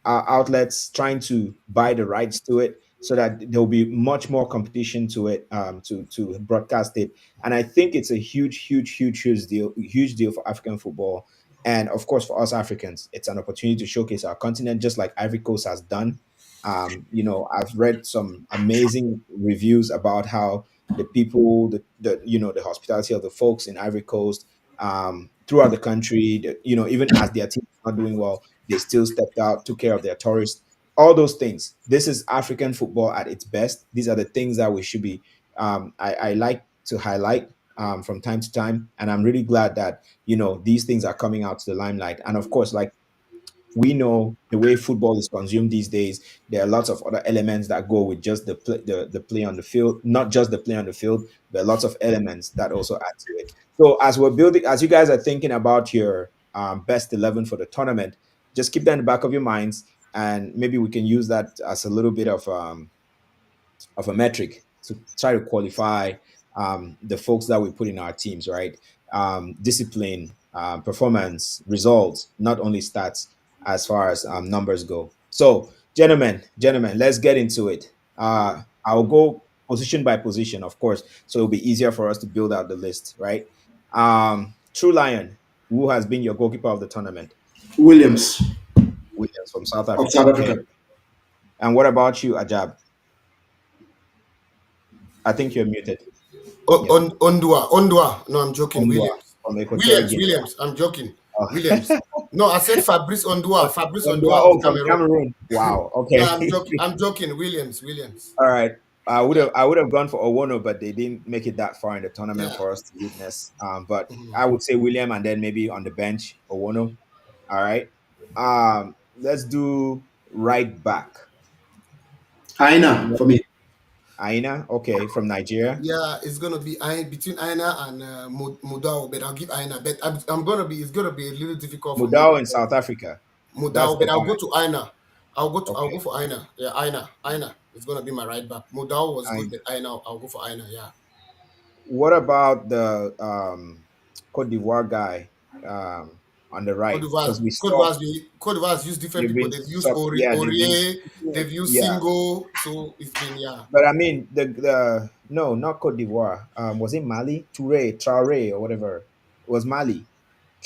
outlets trying to buy the rights to it, so that there'll be much more competition to it, to broadcast it. And I think it's a huge deal for African football, and of course for us Africans. It's an opportunity to showcase our continent, just like Ivory Coast has done. I've read some amazing reviews about how the people, the hospitality of the folks in Ivory Coast, throughout the country, even as their team is not doing well, they still stepped out, took care of their tourists, all those things. This is African football at its best. These are the things that we should be, I like to highlight from time to time. And I'm really glad that, these things are coming out to the limelight. And of course, like, we know the way football is consumed these days, there are lots of other elements that go with just the play on the field, not just the play on the field, but lots of elements that also add to it. So as you guys are thinking about your best 11 for the tournament, just keep that in the back of your minds, and maybe we can use that as a little bit of a metric to try to qualify the folks that we put in our teams, right? Discipline, performance, results, not only stats as far as numbers go. So, gentlemen, let's get into it. I'll go position by position, of course, so it'll be easier for us to build out the list, right? True Lion, who has been your goalkeeper of the tournament? Williams Williams from South of Africa. South Okay. Africa. And what about you, Ajab? I think you're muted. Yeah. Ondua. No, I'm joking. Ondua Williams. from Equatorial Williams. Guinea. Williams. I'm joking. Oh. Williams. No, I said Fabrice Ondua. Fabrice Ondua, Ondua of oh, from Cameroon. Cameroon. Wow. No, Okay. I'm joking. I'm joking. Williams. Williams. All right. Yeah. I would have gone for Owono, but they didn't make it that far in the tournament Yeah. for us to witness. But Mhm. I would say William, and then maybe on the bench Owono. All right. Let's do right back. Aina for me. Aina, okay, from Nigeria. Yeah, it's gonna be between Aina and Mudao, but I'll give Aina. But I'm gonna be. It's gonna be a little difficult for me Mudao in because South Africa. That's Mudao, the but I'll guy. go to Aina. I'll go Okay. for Aina. Yeah, Aina is gonna be my right back. Modal was good, I, but Aina, I'll go for Aina. Yeah. what about the Cote d'Ivoire guy on the right? Because we saw Cote d'Ivoire's used different they've people. been They've used yeah, they've been Aurier, they've used yeah. Single, so it's been yeah. But I mean the no, not Cote d'Ivoire. Was it Mali? Traore or whatever. It was Mali.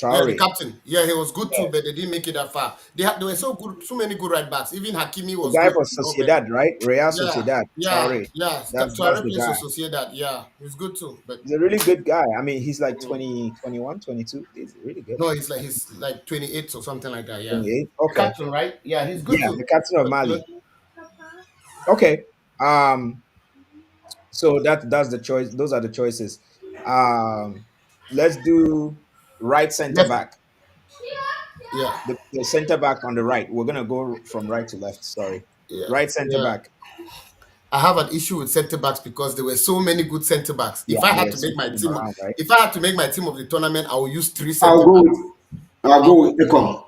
Yeah, the Traore. captain. Yeah, he was good too, Yeah. but they didn't make it that far. They were so good, so many good right backs. Even Hakimi The was guy good. for You know, but Sociedad, right? Real yeah, Sociedad. yeah, Traore. yeah. That's Traore the plays for guy. Sociedad. Yeah, he's good too. But He's a really good guy. I mean, he's like mm, 20, 21, 22. He's really good. no, he's like 28 or something like that. Yeah, 28. the Okay. captain, right? Yeah, he's good Yeah, too. the captain of But, Mali. Okay. Um, so that's the choice. Those are the choices. Um, let's do right center left. back. Yeah, The center back on the right. We're gonna go from right to left. Sorry. yeah, Right center yeah. back. I have an issue with centre backs because there were so many good centre backs. Yeah, there's so many around, right? If I had to make my team of the tournament, I will use three I'll centre go backs. with I'll I'll go go. with Econ.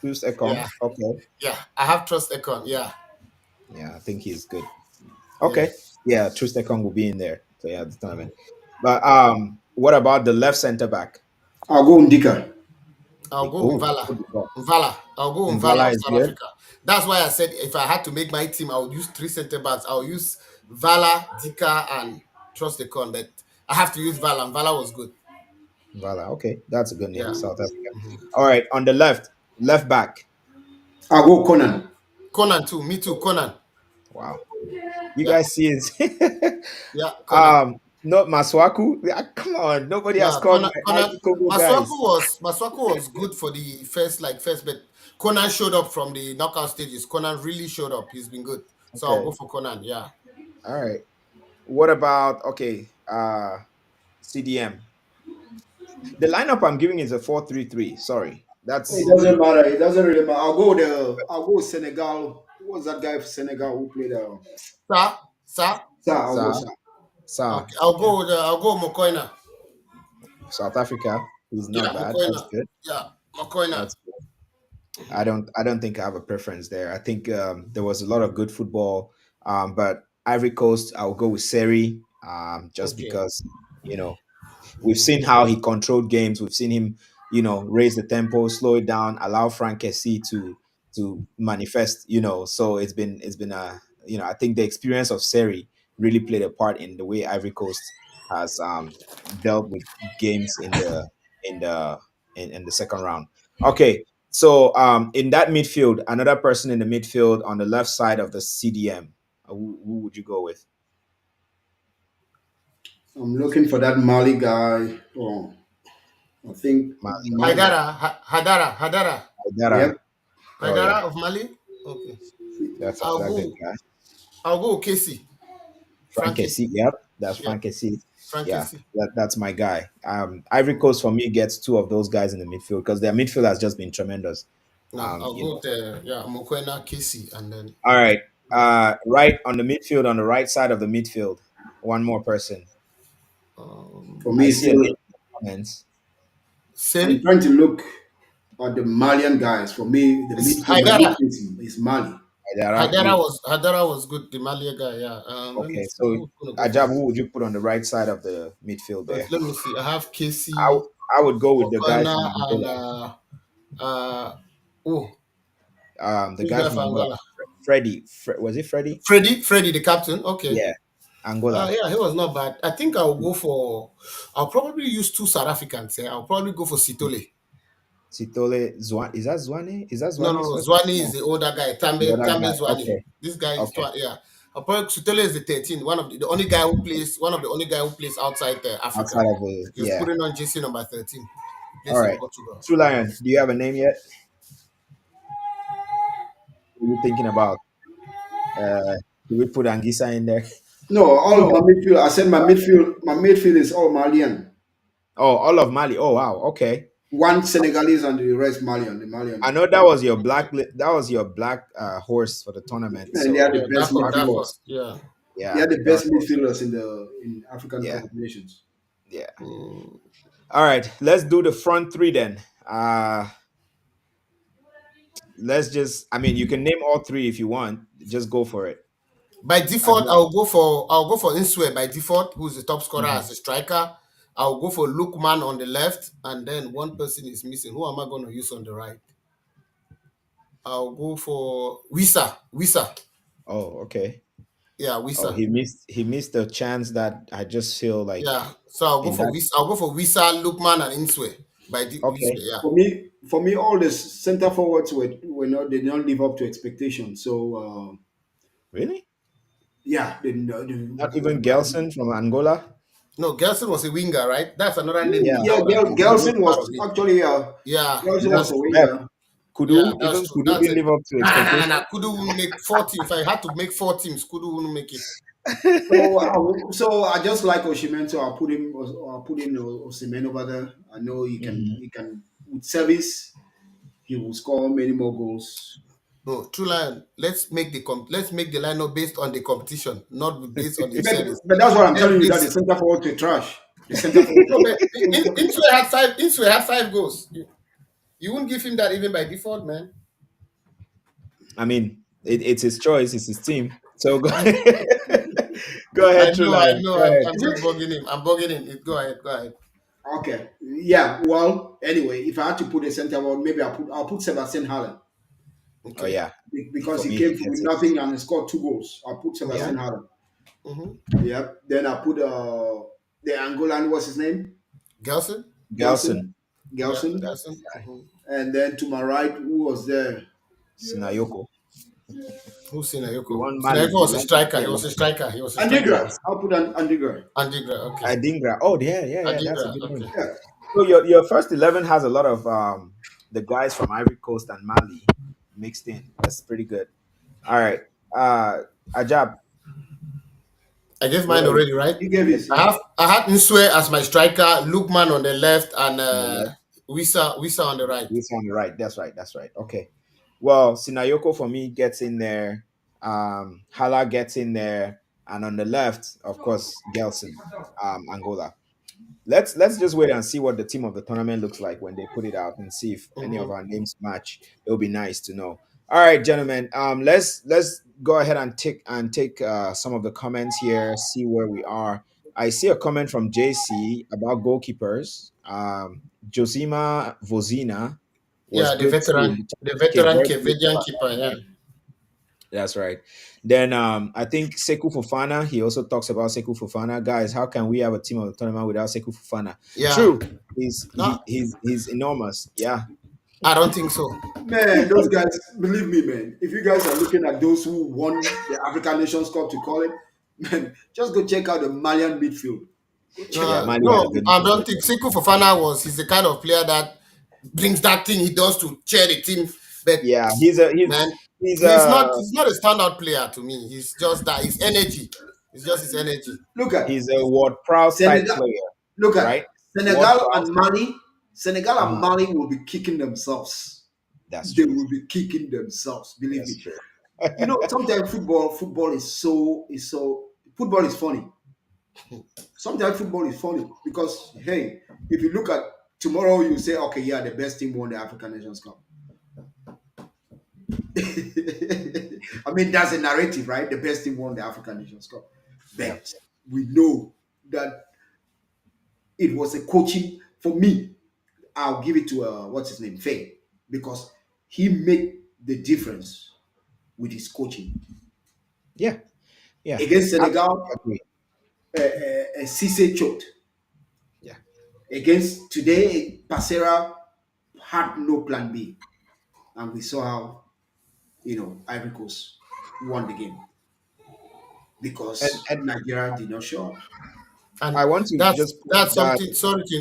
Who's Ekong? Yeah, Okay. yeah. I have trust Econ. Yeah, Yeah, I think he's good. yeah. Okay. Yeah, Trust Ekong will be in there. So yeah, the tournament. But what about the left center back? I'll go Ndika. I'll go Oh, Mvala. good call. Mvala. I'll go Mvala Vala of is South good. Africa. That's why I said if I had to make my team, I would use three centre backs. I'll use Vala, Dika, and Trust Econ. But I have to use Vala. And Vala was good. Vala. Okay, that's a good name. Yeah. South Africa. Mhm. All right, on the left back. I'll go Conan. Conan too. Me too. Conan. Wow, you Yeah. guys see it. Yeah. Conan. Not Maswaku. Yeah, come on, nobody has Yeah, called my mighty Congo guys. Maswaku was good for the first, but Conan showed up from the knockout stages. Conan really showed up. He's been good. So I'll go Okay, for Conan. Yeah. all right. What about okay? CDM. The lineup I'm giving is a 4-3-3. Sorry, It that's doesn't matter. It doesn't really matter. I'll go with Senegal. Who was that guy for Senegal who played Sa, Sa. Sir, I'll Sa go Sir. Sa. Okay, Okay, I'll go Mokoina. South Africa is not Yeah, bad. That's Mokoina. good. Yeah, Mokoina. That's good. I don't think I have a preference there. I think there was a lot of good football, but Ivory Coast I'll go with Seri, just Okay. because you know we've seen how he controlled games. We've seen him, raise the tempo, slow it down, allow Frank Kessie to manifest. So it's been a I think the experience of Seri really played a part in the way Ivory Coast has dealt with games in the second round. Okay, so in that midfield, another person in the midfield on the left side of the CDM, who would you go with? I'm looking for that Mali guy. Oh, I think Mali. Okay, Mali. Hadara. Aidara. Yep. Oh yeah, Haidara of Mali. Okay. that's I'll another good go. guy. I'll go Casey. Frank Frankesi, Casey. yep, that's Yeah, Frankesi. Frank Yeah, Casey. that's my guy. Ivory Coast for me gets two of those guys in the midfield because their midfield has just been tremendous. No, I'll You go know. with yeah, Mokoena, Casey, and then All right, right on the midfield, on the right side of the midfield, one more person. For I me, see a name still, in the comments. I'm Seri. trying to look at the Malian guys. For me, It's my Haidara. midfield is Mali. Aidara, you Hadara was good, the Mali guy. Yeah. Let me okay? see So who's gonna go Ajab, for. who would you put on the right side of the midfield Okay, there? let me see. I have I, Casey, I would go with the guy Mokoena, from and Angola. uh oh, The who's guy there from for Angola, Angola? Freddie. Was it Freddie? Freddie, the captain. Okay. Yeah, Angola. Yeah, he was not bad. I think I'll probably use two South Africans. I'll probably go for Sitole. Sitole Zwan. Is that Zwane? Is that No, no, Zwane's no. first? Zwani is No, the older guy. the other Tambe guy. Zwani. Okay, This guy is okay. yeah. I'll probably Sitole is the 13. The only guy who plays one of the only guy who plays outside Africa. Outside of the He's yeah. putting on JC number 13. All Plays in right. Portugal. True Lion. Do you have a name yet? What are you thinking about? Do we put Angisa in there? No, all my No, midfield. I said My midfield is all Malian. Oh, all of Mali. Oh wow. Okay. One Senegalese and the rest Malian. The I Malian. know that was your black horse for the tournament. And they are So the yeah, best Ivory Dark midfielders. Horse. Coast. Yeah. They Yeah, are the dark best horse. midfielders in African Cup Yeah, of Nations. yeah. Mm. All right. Let's do the front three then. let's just. I mean, you can name all three if you want. Just go for it. By default, Ajab. I'll go for Insue by default, who's the top scorer Mhm. as a striker. I'll go for Lukman on the left, and then one person is missing. Who am I going to use on the right? I'll go for Wisa. Wisa. Oh, okay. Yeah, Oh, Wisa. he missed the chance that I just feel like Yeah. So I'll go in for that. Wisa. I'll go for Wisa, Lukman, and Insue Wisa. Okay. Yeah. For me, all the center forwards were not, they did not live up to expectation. So Really? yeah, Not even Gelson from Angola. No, Gelson was a winger, right? That's another name Yeah. without that. He was Gelson not part of was it. actually Yeah, Gelson was That's a true. Yeah. winger. yeah, Kudu, that's even true. Kudu That's didn't it. live up to expectation. Kudu wouldn't make 4 teams. If I had to make 4 teams, Kudu wouldn't make it. So I just like Oshimen, so I'll put in Osimhen over there. I know Mhm. he can with service he will score many more goals. No, True Lion. Let's make the lineup based on the competition, not based on the But, service. but that's what I'm Let's telling you, that the base. center forward to trash. The center forward No, but to Insue had five. Insue had 5 goals. You wouldn't give him that even by default, man. I mean, it's his choice. It's his team. So go, go I ahead, True know, I Lion. know. Go I'm, ahead. I'm just bugging him. I'm bugging him. Go ahead. Go ahead. Okay. Yeah. Well, anyway, if I had to put a center forward, maybe I'll put Sebastian Haller Oh Okay. yeah, because for he me, came he from gets it. nothing and scored 2 goals. I'll put Yeah, Sebastian Haller. Mm-hmm. Yep. Then I put the Angolan, what's his name? Gelson. Gelson. Gelson, Yeah, Gelson. Gelson. Mm-hmm. And then to my right, who was there? Sinayoko. Who's The Sinayoko? one Mali, Sinayoko the was a one that striker. play He a lot. was a striker. He was a striker. Andigra. Yes, I'll put Andigra. Andigra. Okay. Adingra. Oh yeah, yeah, yeah. That's a Andigra. good Okay. one. Yeah. So your first 11 has a lot of the guys from Ivory Coast and Mali mixed in. That's pretty good. All right, Ajab, I gave what mine are you? already, right? He gave his, I yeah. have I had Nsue as my striker, Lukman on the left, and On the left? Wisa on the right. This on the right. That's right. That's right. Okay. Well, Sinayoko for me gets in there. Hala gets in there, and on the left, of course, Gelson, Angola. Let's just wait and see what the team of the tournament looks like when they put it out and see if any of Mm-hmm. our names match. It'll be nice to know. All right, gentlemen. Let's go ahead and take some of the comments here. See where we are. I see a comment from JC about goalkeepers. Josima Vozina was Yeah, good too in the the Cape veteran Verde Cavadian keeper. keeper. Yeah, That's right. Then I think Sekou Fofana, he also talks about Sekou Fofana. Guys, how can we have a team of the tournament without Sekou Fofana? yeah. True. No, He's enormous. Yeah. I don't think so. Man, those guys, believe me, man. If you guys are looking at those who won the African Nations Cup to call it, man, just go check out the Malian midfield. Go check Yeah, it No, out. Mali had a no, good I don't midfield. think Sekou Fofana he's the kind of player that brings that thing he does to cheer the team. But Yeah, he's a man, he's he's not a standout player to me. He's just that his energy. It's just his energy. Look at he's a Ward Prowse type Senegal. player, Look at right? Ward Senegal Prowse. and Mali. Senegal and Uh-huh. Mali will be kicking themselves. That's They true. will be kicking themselves. Believe That's me. true. You know, sometimes football is so football is funny. Sometimes football is funny because hey, if you look at tomorrow, you say, okay, yeah, the best team won the African Nations Cup. I mean, that's a narrative, right? The best team won the African Nations Cup. Yeah. But we know that it was a coaching for me. I'll give it to what's his name, Faye, because he made the difference with his coaching Yeah. Yeah. against Absolutely Senegal. agree. Cisse choked Yeah. against today. Pasera had no plan B, and we saw how Ivory Coast won the game because And Nigeria did not show up. I And want to that's just put that's that. something.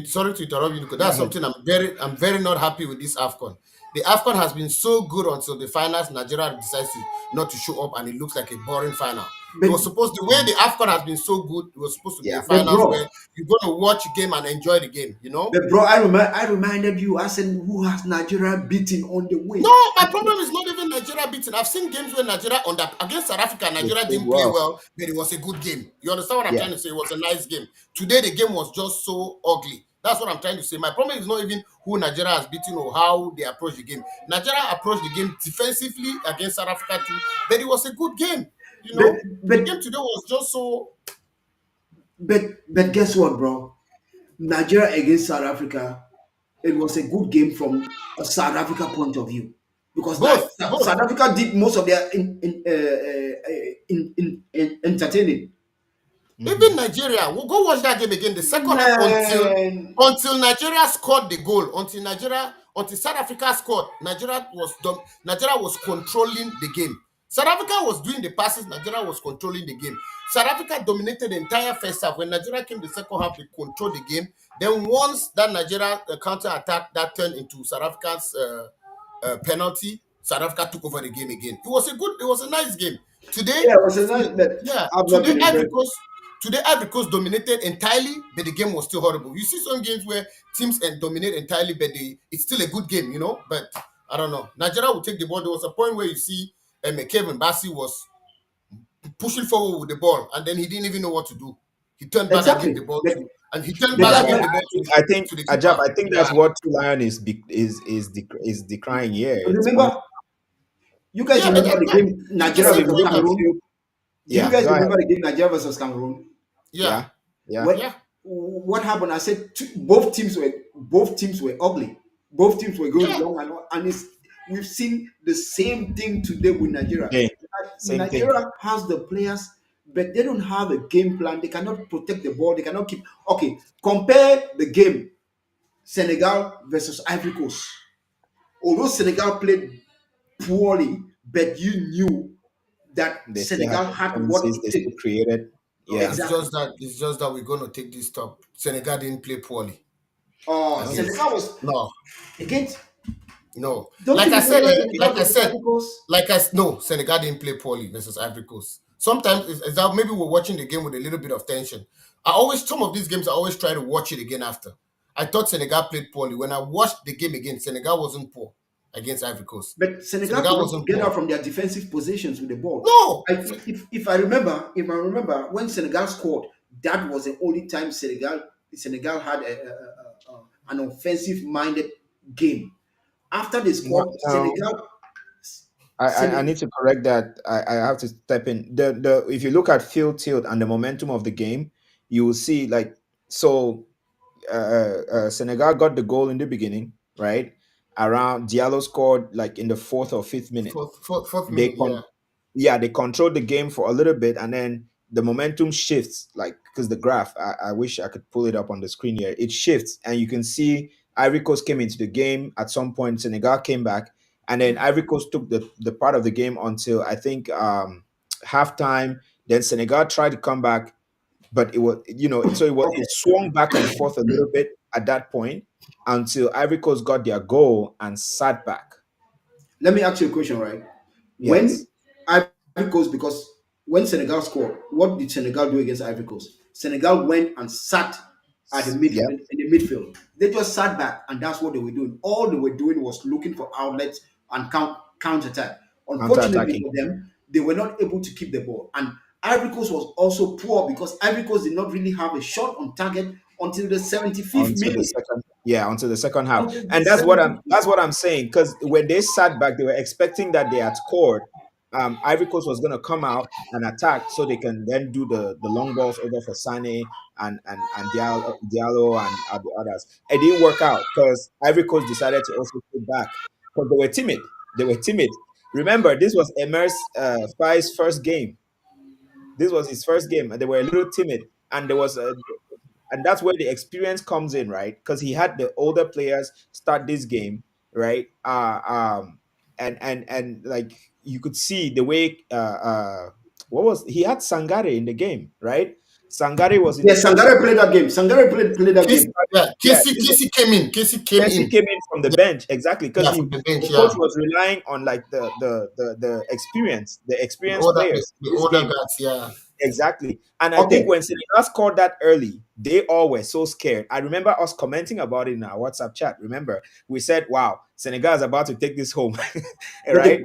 Sorry to interrupt you, because Go that's ahead. something I'm very not happy with this AFCON. The AFCON has been so good until the finals. Nigeria decides not to show up, and it looks like a boring final. It But was supposed the way the AFCON has been so good. It was supposed to be a Yeah. but finals bro, where you're going to watch a game and enjoy the game. but bro, I reminded you. I said, who has Nigeria beaten on the way? No, my problem is not even Nigeria beating. I've seen games where Nigeria against South Africa, They Nigeria played didn't play well. well, but it was a good game. You understand what I'm Yeah. trying to say? It was a nice game. Today the game was just so ugly. That's what I'm trying to say. My problem is not even who Nigeria has beaten or how they approach the game. Nigeria approached the game defensively against South Africa too, but it was a good game. You But know, the but game today was just so but guess what, bro? Nigeria against South Africa, it was a good game from a South Africa point of view because both. South Africa did most of their entertaining. Even Nigeria, we'll go watch that game again. The second half Man, until Nigeria scored the goal, until South Africa scored, Nigeria was controlling the game. South Africa was doing the passes, Nigeria was controlling the game. South Africa dominated the entire first half. When Nigeria came the second half, they controlled the game. Then once that Nigeria counter attack that turned into South Africa's penalty, South Africa took over the game again. It was a nice game. Today, yeah, it was a nice. But yeah, I've not been impressed. Today Ivory Coast dominated entirely, but the game was still horrible. You see some games where teams dominate entirely, but it's still a good game, you know. But I don't know. Nigeria will take the ball. There was a point where you see Kevin Bassi was pushing forward with the ball, and then he didn't even know what to do. He turned back and gave Exactly. the ball But, to, and he turned but back Yeah, and gave that's the why. ball I think to the Ajab, keeper. I think Yeah, that's what Tru3lion is decrying here. It's point. Remember, you guys yeah, but remember the game it's the Nigeria Because if same you versus look at concept. Cameroon? field, Do you yeah, guys go ahead. remember the game Nigeria versus Cameroon? Yeah, Yeah, yeah. What yeah, what happened? I said both teams were ugly. Both teams were going yeah. long and we've seen the same thing today with Nigeria. Okay, same thing. Nigeria has the players, but they don't have a game plan. They cannot protect the ball. They cannot keep. Okay, compare the game Senegal versus Ivory Coast. Although Senegal played poorly, but you knew that They still had Senegal the had what chances. it They still takes. created. Yeah. Exactly. It's just that we're gonna take this top. Senegal didn't play poorly against. Senegal was No, against. no. Don't you remember Senegal Like I versus said, Ivory Coast? no, Senegal didn't play poorly versus Ivory Coast. Sometimes it's that maybe we're watching the game with a little bit of tension. Some of these games I always try to watch it again after. I thought Senegal played poorly. When I watched the game again, Senegal wasn't poor against Ivory Coast. But Senegal could Senegal not wasn't get out poor. from their defensive positions with the ball. No, If I remember when Senegal scored, that was the only time Senegal had an offensive minded game. After they No, scored, no. I Senegal need to correct that. I have to step in. The if you look at field tilt and the momentum of the game, you will see like so. Senegal got the goal in the beginning, right? Around Diallo scored like in the fourth or fifth minute. fourth They minute, yeah. con- yeah, they controlled the game for a little bit, and then the momentum shifts. Like because the graph, I wish I could pull it up on the screen here. It shifts, and you can see Ivory Coast came into the game at some point. Senegal came back, and then Ivory Coast took the part of the game until I think halftime. Then Senegal tried to come back, but it was so it okay. swung back and forth a little bit at that point until Ivory Coast got their goal and sat back. Let me ask you a question, right? When Yes. Ivory Coast, because when Senegal scored, what did Senegal do against Ivory Coast? Senegal went and sat at the mid Yep. in the midfield. They just sat back, and that's what they were doing. All they were doing was looking for outlets and counter attack. Counter Unfortunately attacking for them, they were not able to keep the ball. And Ivory Coast was also poor because Ivory Coast did not really have a shot on target until the 75th until the minute. second yeah until the second half, Until the and that's what i'm 75th that's what i'm saying, because when they sat back they were expecting that they had scored. Ivory Coast was going to come out and attack so they can then do the long balls over for Sane and Diallo and the others. It didn't work out because Ivory Coast decided to also sit back because they were timid. Remember, this was Emer's Faye's first game. This was his first game, and they were a little timid. And there was a and that's where the experience comes in, right? Because he had the older players start this game, right? And like you could see the way what was he had Sangare in the game, right? Sangare was in the Yes, second. Sangare played that game. Sangare played that game. Yeah, this Casey came in. Casey came Messi in. came in from the bench exactly because Yeah, he from the bench. the coach Yeah, was relying on like the experienced the players in the this older game. guys. Yeah, Exactly. And I think Okay, when Senegal scored that early, they all were so scared. I remember us commenting about it in our WhatsApp chat. Remember, we said, wow, Senegal is about to take this home. but Right?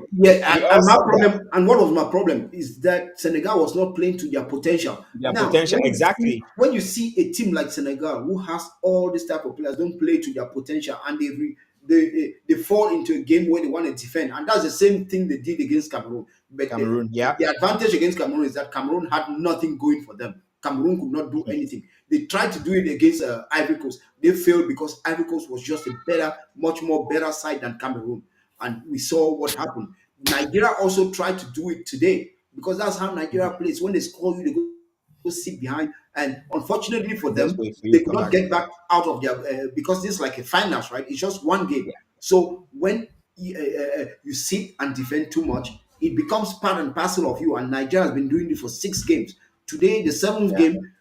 We yeah, all and my said that. problem, and what was my problem is that Senegal was not playing to their potential. Their Now, potential. Exactly. when you see a team like Senegal who has all this type of players don't play to their potential, and they fall into a game where they want to defend, and that's the same thing they did against Cameroon. But Cameroon. Yeah. the advantage against Cameroon is that Cameroon had nothing going for them. Cameroon could not do Mhm. anything. They tried to do it against Ivory Coast. They failed because Ivory Coast was just a better, much more better side than Cameroon, and we saw what happened. Nigeria also tried to do it today because that's how Nigeria Mhm. plays. When they score you, they go sit behind, and unfortunately for Just them, wait for you they to could come not back. get back out of their because this is like a finals, right? It's just one game. Yeah. So when you sit and defend too much, it becomes part and parcel of you. And Nigeria has been doing it for 6 games. Today, the seventh Yeah. game,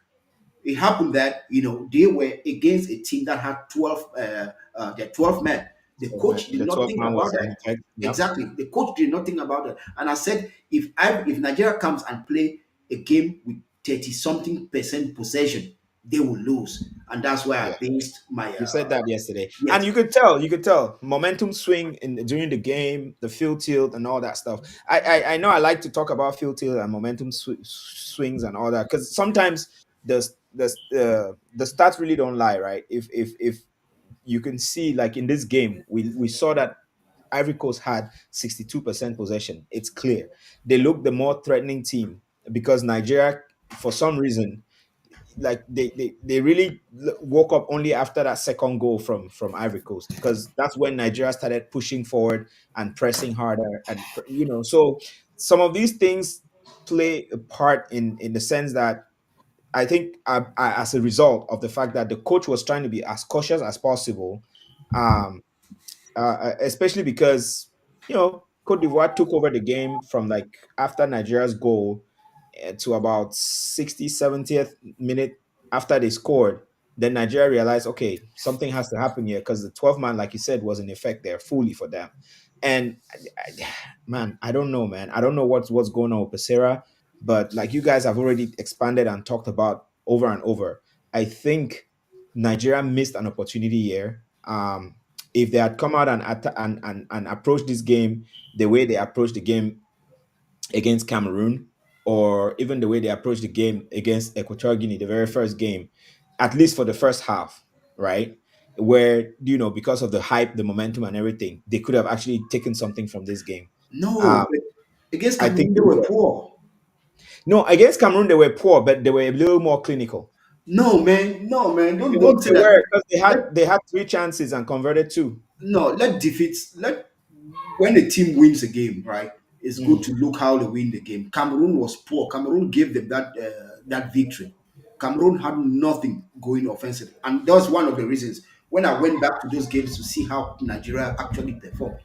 it happened that they were against a team that had 12 men. The So coach did the not 12 think man about was that. in effect. Yep. Exactly, the coach did not think about that. And I said, if Nigeria comes and play a game with 30 something% possession, they will lose, and that's why Yeah. I based my You said that yesterday, and yes. you could tell momentum swing in during the game, the field tilt, and all that stuff. I know I like to talk about field tilt and momentum swings and all that because sometimes the stats really don't lie, right? If you can see, like in this game, we saw that Ivory Coast had 62% possession. It's clear they look the more threatening team because Nigeria, for some reason, like they really woke up only after that second goal from Ivory Coast because that's when Nigeria started pushing forward and pressing harder and so some of these things play a part in the sense that I think as a result of the fact that the coach was trying to be as cautious as possible, um, especially because Cote d'Ivoire took over the game from like after Nigeria's goal to about 60, 70th minute after they scored. Then Nigeria realized, okay, something has to happen here because the 12 man, like you said, was in effect there fully for them. And man, I don't know, man. I don't know what's going on with Pesera, but like you guys have already expanded and talked about over and over, I think Nigeria missed an opportunity here. If they had come out and approached this game the way they approached the game against Cameroon, or even the way they approached the game against Equatorial Guinea, the very first game, at least for the first half, right? Where, because of the hype, the momentum, and everything, they could have actually taken something from this game. No, Um, but against I think Cameroon they they were were, poor. no, against Cameroon, they were poor, but they were a little more clinical. No, man, no, man, They don't were, say they that. were because they Let had they had three chances and converted two. No, let defeats let when a team wins a game, right? It's good Mm, to look how they win the game. Cameroon was poor. Cameroon gave them that victory. Cameroon had nothing going offensive, and that was one of the reasons when I went back to those games to see how Nigeria actually performed.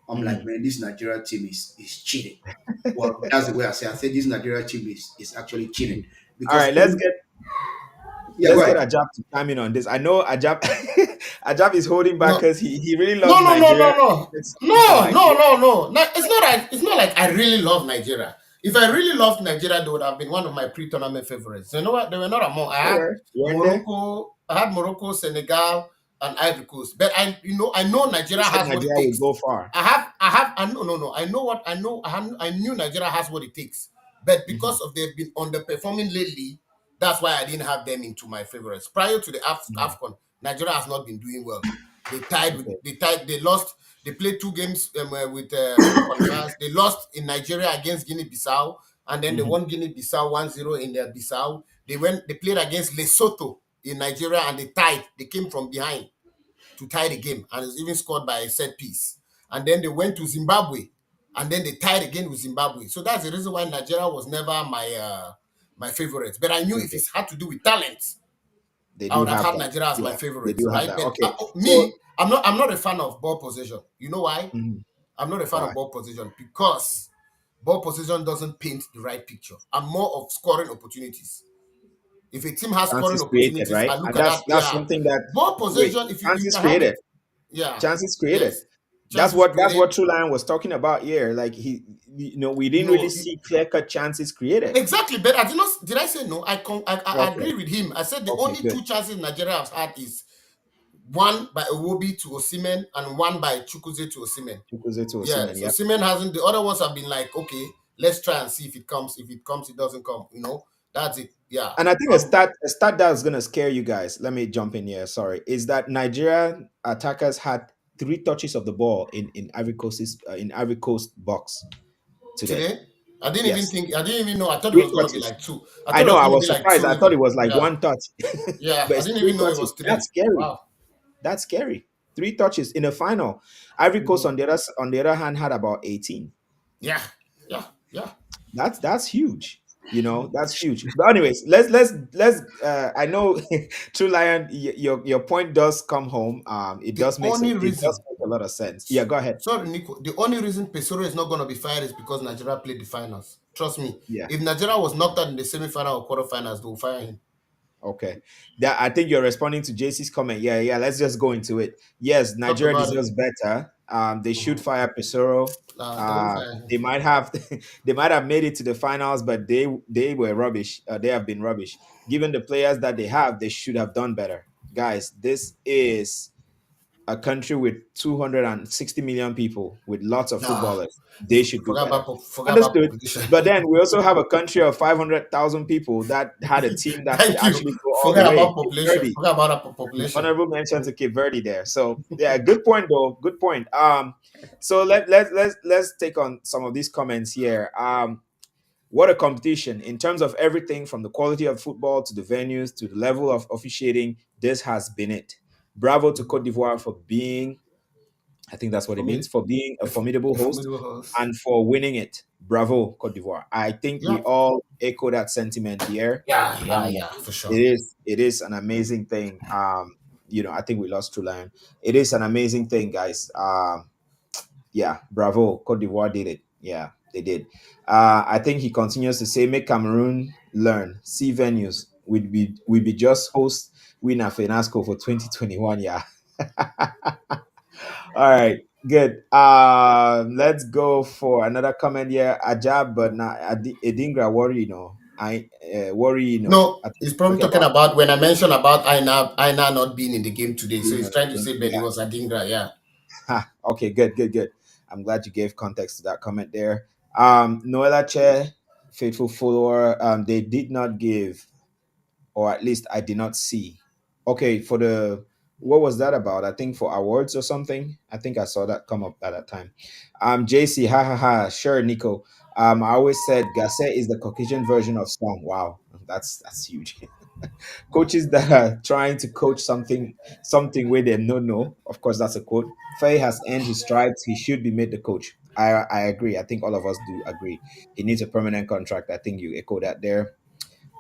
I'm like, mhm. man, this Nigeria team is cheating. Well, that's the way I say. I said this Nigeria team is actually cheating All because right, yeah, go let's get ahead. Ajab to chime in on this. I know Ajab Ajab is holding back No, because he really no, loves no, no, Nigeria. no, no, It's something to no, like no, this. no, no. No, it's not like I really love Nigeria. If I really loved Nigeria, they would have been one of my pre-tournament favorites. You know what? They were not among. They were. You weren't there? Morocco, Senegal, and Ivory Coast. But I know You Nigeria said has what it Nigeria would takes. go far. I know, no, no. I know what I know. I knew Nigeria has what it takes. But Hmm. because of they've been underperforming lately, that's why I didn't have them into my favorites. Prior to the Hmm. AFCON, Nigeria has not been doing well. Okay. They lost. They played 2 games for qualifiers. They lost in Nigeria against Guinea-Bissau, and then they Hmm. won Guinea-Bissau 1-0 in their Bissau. They played against Lesotho in Nigeria, and they tied. They came from behind to tie the game, and it was even scored by a set piece. And then they went to Zimbabwe, and then they tied again with Zimbabwe. So that's the reason why Nigeria was never my favorite. But I knew if Okay. it's had to do with talent, They I do would have have had that. Nigeria as my Yeah, they favorite, do have right? that. But Okay. So, me, I'm not a fan of ball position. You know why? mhm, I'm not a fan why? of ball position because ball position doesn't paint the right picture. I'm more of scoring opportunities. If a team has scoring Chances created, opportunities, right? I look And at that's that. that's Yeah, something that ball wait, possession. If you chances can have created. it, yeah, Chances created. yes, chances That's what created. True Lion was talking about here. Like we didn't really No, see clear cut chances created. exactly. But I did not. Did I say no? I Okay, agree with him. I said the okay, only good. two chances Nigeria has had is one by Iwobi to Osimhen and one by Chukwueze to Osimhen. Chukwueze to Yeah, Osimhen, so yep. Osimhen hasn't. The other ones have been like, okay, let's try and see if it comes. If it comes, it doesn't come. That's it. Yeah. And I think a stat that's gonna scare you guys. Let me jump in here. Sorry, is that Nigeria attackers had 3 touches of the ball in Ivory Coast box today. Today, I didn't even Yes, think. I didn't even know. I thought it three was gonna be touches. like two. I I thought it know. was I gonna was be like surprised. two I thought it even. was like Yeah. 1 touch, Yeah. but I it's didn't three even know it touches. was That's three. scary. Wow. That's scary. 3 touches in a final. Ivory Coast Mhm. on the other hand had about 18. Yeah. Yeah. Yeah. That's huge. That's huge. But anyways, let's I know True Lion, your point does come home. The only It does reason. make a lot of sense. Yeah, go ahead. Sorry, Nico. The only reason Pesoro is not going to be fired is because Nigeria played the finals. Trust me. Yeah. If Nigeria was knocked out in the semi-final or quarterfinals, they will fire him. Okay. That I think you're responding to JC's comment. Yeah, yeah. Let's just go into it. Yes, Talk Nigeria about it. deserves better. They should Mhm. fire Pesoro. Nah, don't fire him. They might have they might have made it to the finals, but they were rubbish. They have been rubbish. Given the players that they have, they should have done better. Guys, this is a country with 260 million people with lots of Nah, footballers. They should do better. forget about Understood. population. But then we also have a country of 500,000 people that had a team that could Thank you. actually go all the Forget way. about Cape population. Verde. Forget about that population. Honorable mention to Cape Verde there. So yeah, good point though. Good point. So let's take on some of these comments here. What a competition in terms of everything from the quality of football to the venues to the level of officiating. This has been it. Bravo to Cote d'Ivoire for being, I think that's what it means, Formid- for being a formidable a host formidable host. and for winning it. Bravo, Cote d'Ivoire. I think we Yeah. all echo that sentiment here. Yeah. Yeah. Um, Yeah. For sure. it is an amazing thing. I think we lost True Lion. It is an amazing thing, guys. Yeah, bravo. Cote d'Ivoire did it. Yeah, they did. I think he continues to say, make Cameroon learn, see venues. We'd be just host winner Fenasco for 2021. Yeah. All right, good. Let's go for another comment here. Ajab, but not Edingra worry, I worry, No, I think he's he's probably talking talking about about when I mentioned about Aina not being in the game today. So being he's on the trying to team. say, but it Yeah. was Adingra. Yeah. Okay, good, good, good. I'm glad you gave context to that comment there. Noela Che, faithful follower, they did not give, or at least I did not see. Okay, for the what was that about? I think for awards or something. I think I saw that come up at that time. JC, ha ha ha. Sure, Nico. I always said Gasset is the Caucasian version of Song. Wow, that's huge. Coaches that are trying to coach something where they no. Of course, that's a quote. Faye has earned his stripes. He should be made the coach. I agree. I think all of us do agree. He needs a permanent contract. I think you echo that there.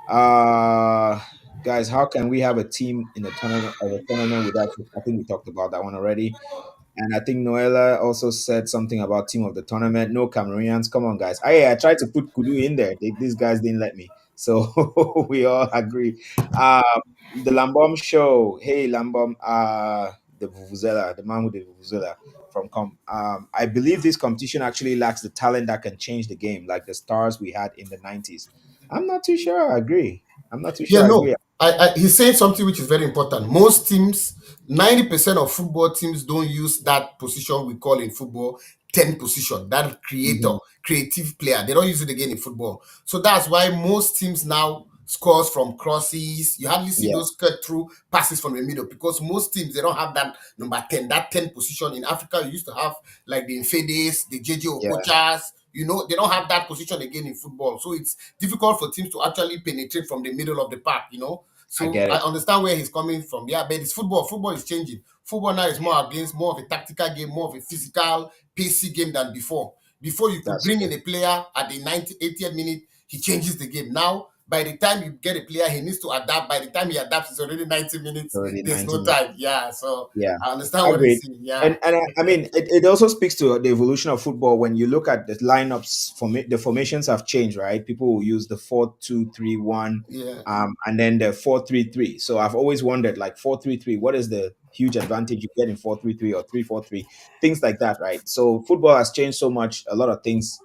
Uh Guys, how can we have a team in the tournament without? I think we talked about that one already. And I think Noella also said something about team of the tournament. No Cameroonians. Come on, guys. I tried to put Kudu in there. These guys didn't let me. So we all agree. The Lambom show. Hey, Lambom. The Vuvuzela, the man with the Vuvuzela from I believe this competition actually lacks the talent that can change the game, like the stars we had in the 90s. I'm not too sure. I agree. I'm not too Yeah, sure. I agree. no. He's saying something which is very important. Most teams, 90% of football teams don't use that position we call in football 10 position, that Mhm. creative player. They don't use it again in football. So that's why most teams now scores from crosses. You hardly see Yeah, those cut through passes from the middle because most teams they don't have that number 10, that 10 position. In Africa, you used to have like the Infedes, the JJ yeah. Okochas. They don't have that position again in football. So it's difficult for teams to actually penetrate from the middle of the park. I So get I it. understand where he's coming from. Yeah, but it's football. Football is changing. Football now is more of a tactical game, more of a physical, pacey game than before. Before you could That's bring in true. a player at the 90th, 80th minute, he changes the game. Now, by the time you get a player, he needs to adapt. By the time he adapts, it's already 90 minutes. Already There's 90 no minutes. time. Yeah, so Yeah. I understand what he's Agreed. saying. Yeah. And I mean, it also speaks to the evolution of football. When you look at the lineups, the formations have changed, right? People will use the 4-2-3-1, Yeah. and then the 4-3-3. So I've always wondered, like 4-3-3, what is the huge advantage you get in 4-3-3 or 3-4-3, things like that, right? So football has changed so much. A lot of things,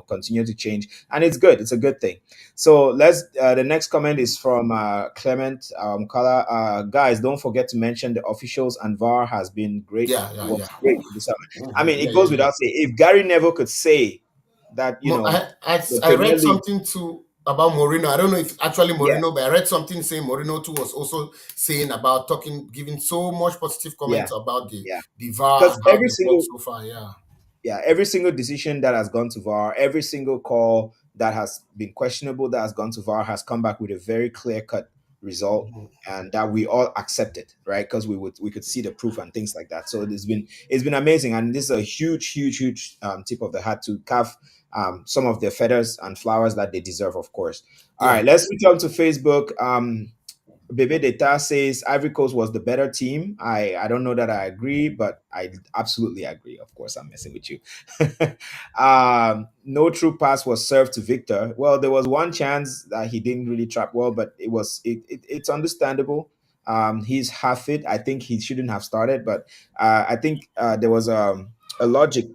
continue to change, and it's good. It's a good thing. So let's. The next comment is from Clement Kala. Guys, don't forget to mention the officials and VAR has been great. Yeah, yeah, Was yeah. great this summer. I mean, Yeah, it yeah, goes yeah. without saying. If Gary Neville could say that, the I Premier read League, something too about Moreno. I don't know if it's actually yeah, Moreno, but I read something saying Moreno too was also saying about giving so much positive yeah, comments about yeah, the VAR because and how they work so far. Yeah. every single decision that has gone to VAR, every single call that has been questionable that has gone to VAR has come back with a very clear cut result, Mhm. and that we all accepted, right? Because we could see the proof and things like that. So it's been amazing, and this is a huge tip of the hat to CAF, some of their feathers and flowers that they deserve, of course. All Yeah. right, let's return to Facebook. Bebe Deta says Ivory Coast was the better team. I don't know that I agree, but I absolutely agree. Of course, I'm messing with you. No true pass was served to Victor. Well, there was one chance that he didn't really trap well, but it's understandable. He's half it. I think he shouldn't have started, but I think there was a logic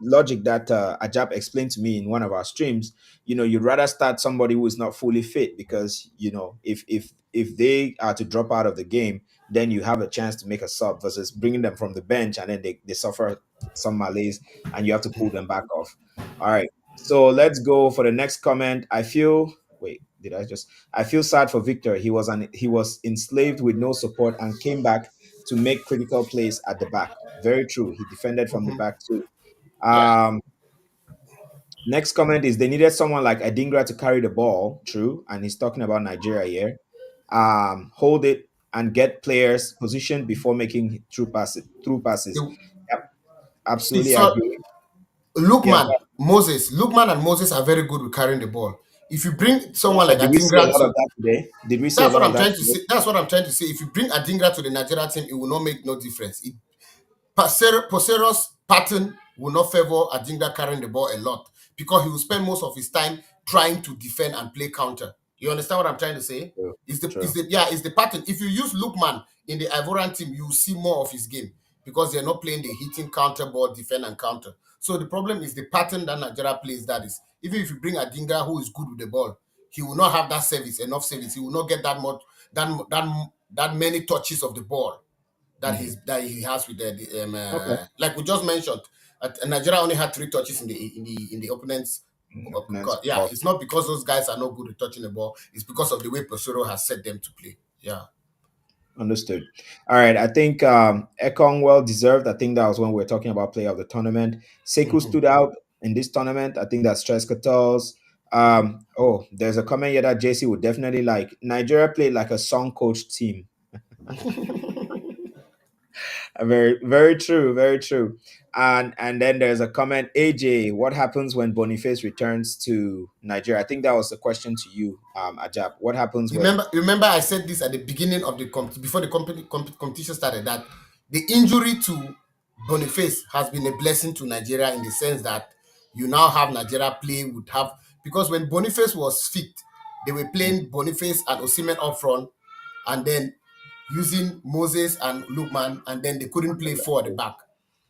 that Ajab explained to me in one of our streams. You'd rather start somebody who is not fully fit, because if they are to drop out of the game, then you have a chance to make a sub, versus bringing them from the bench and then they suffer some malaise and you have to pull them back off. All right, so let's go for the next comment. I feel sad for Victor. He was enslaved with no support and came back to make critical plays at the back. Very true. He defended from the Mhm. back too. Yeah. um Next comment is they needed someone like Adingra to carry the ball. True, and he's talking about Nigeria here. Hold it and get players positioned before making through passes. You Yep, see, absolutely so agree. Yeah, Lukman and Moses are very good with carrying the ball. If you bring someone like did we see a Adingra lot of to that today? Did we see a That's lot what of I'm that trying to today? say. That's what I'm trying to say. If you bring Adingra to the Nigeria team, it will not make no difference. Posero's pattern will not favor Adingra carrying the ball a lot, because he will spend most of his time trying to defend and play counter. You understand what I'm trying to say? True, Is true. the yeah, it's the pattern. If you use Lukman in the Ivorian team, you will see more of his game, because they're not playing the hitting counter ball, defend and counter. So the problem is the pattern that Nigeria plays. That is, even if you bring Adingra, who is good with the ball, he will not have that enough service. He will not get that much, that many touches of the ball Mhm. that he has with Okay. like we just mentioned. Nigeria only had 3 touches in the opponent's. Opponent's Yeah, box. it's not because those guys are not good at touching the ball. It's because of the way Pesoro has set them to play. Yeah. Understood. All right. I think Ekong well deserved. I think that was when we were talking about player of the tournament. Sekou Mhm. stood out in this tournament. I think that's Stress Katals. There's a comment here that JC would definitely like. Nigeria played like a song coach team. Very, very true, very true. And then there's a comment, AJ, what happens when Boniface returns to Nigeria? I think that was the question to you, Ajab. What happens when Remember, I said this at the beginning of before the competition started, that the injury to Boniface has been a blessing to Nigeria, in the sense that you now have Nigeria play would have, because when Boniface was fit, they were playing Boniface and Osimhen up front, and then using Moses and Lukman, and then they couldn't play four at the back.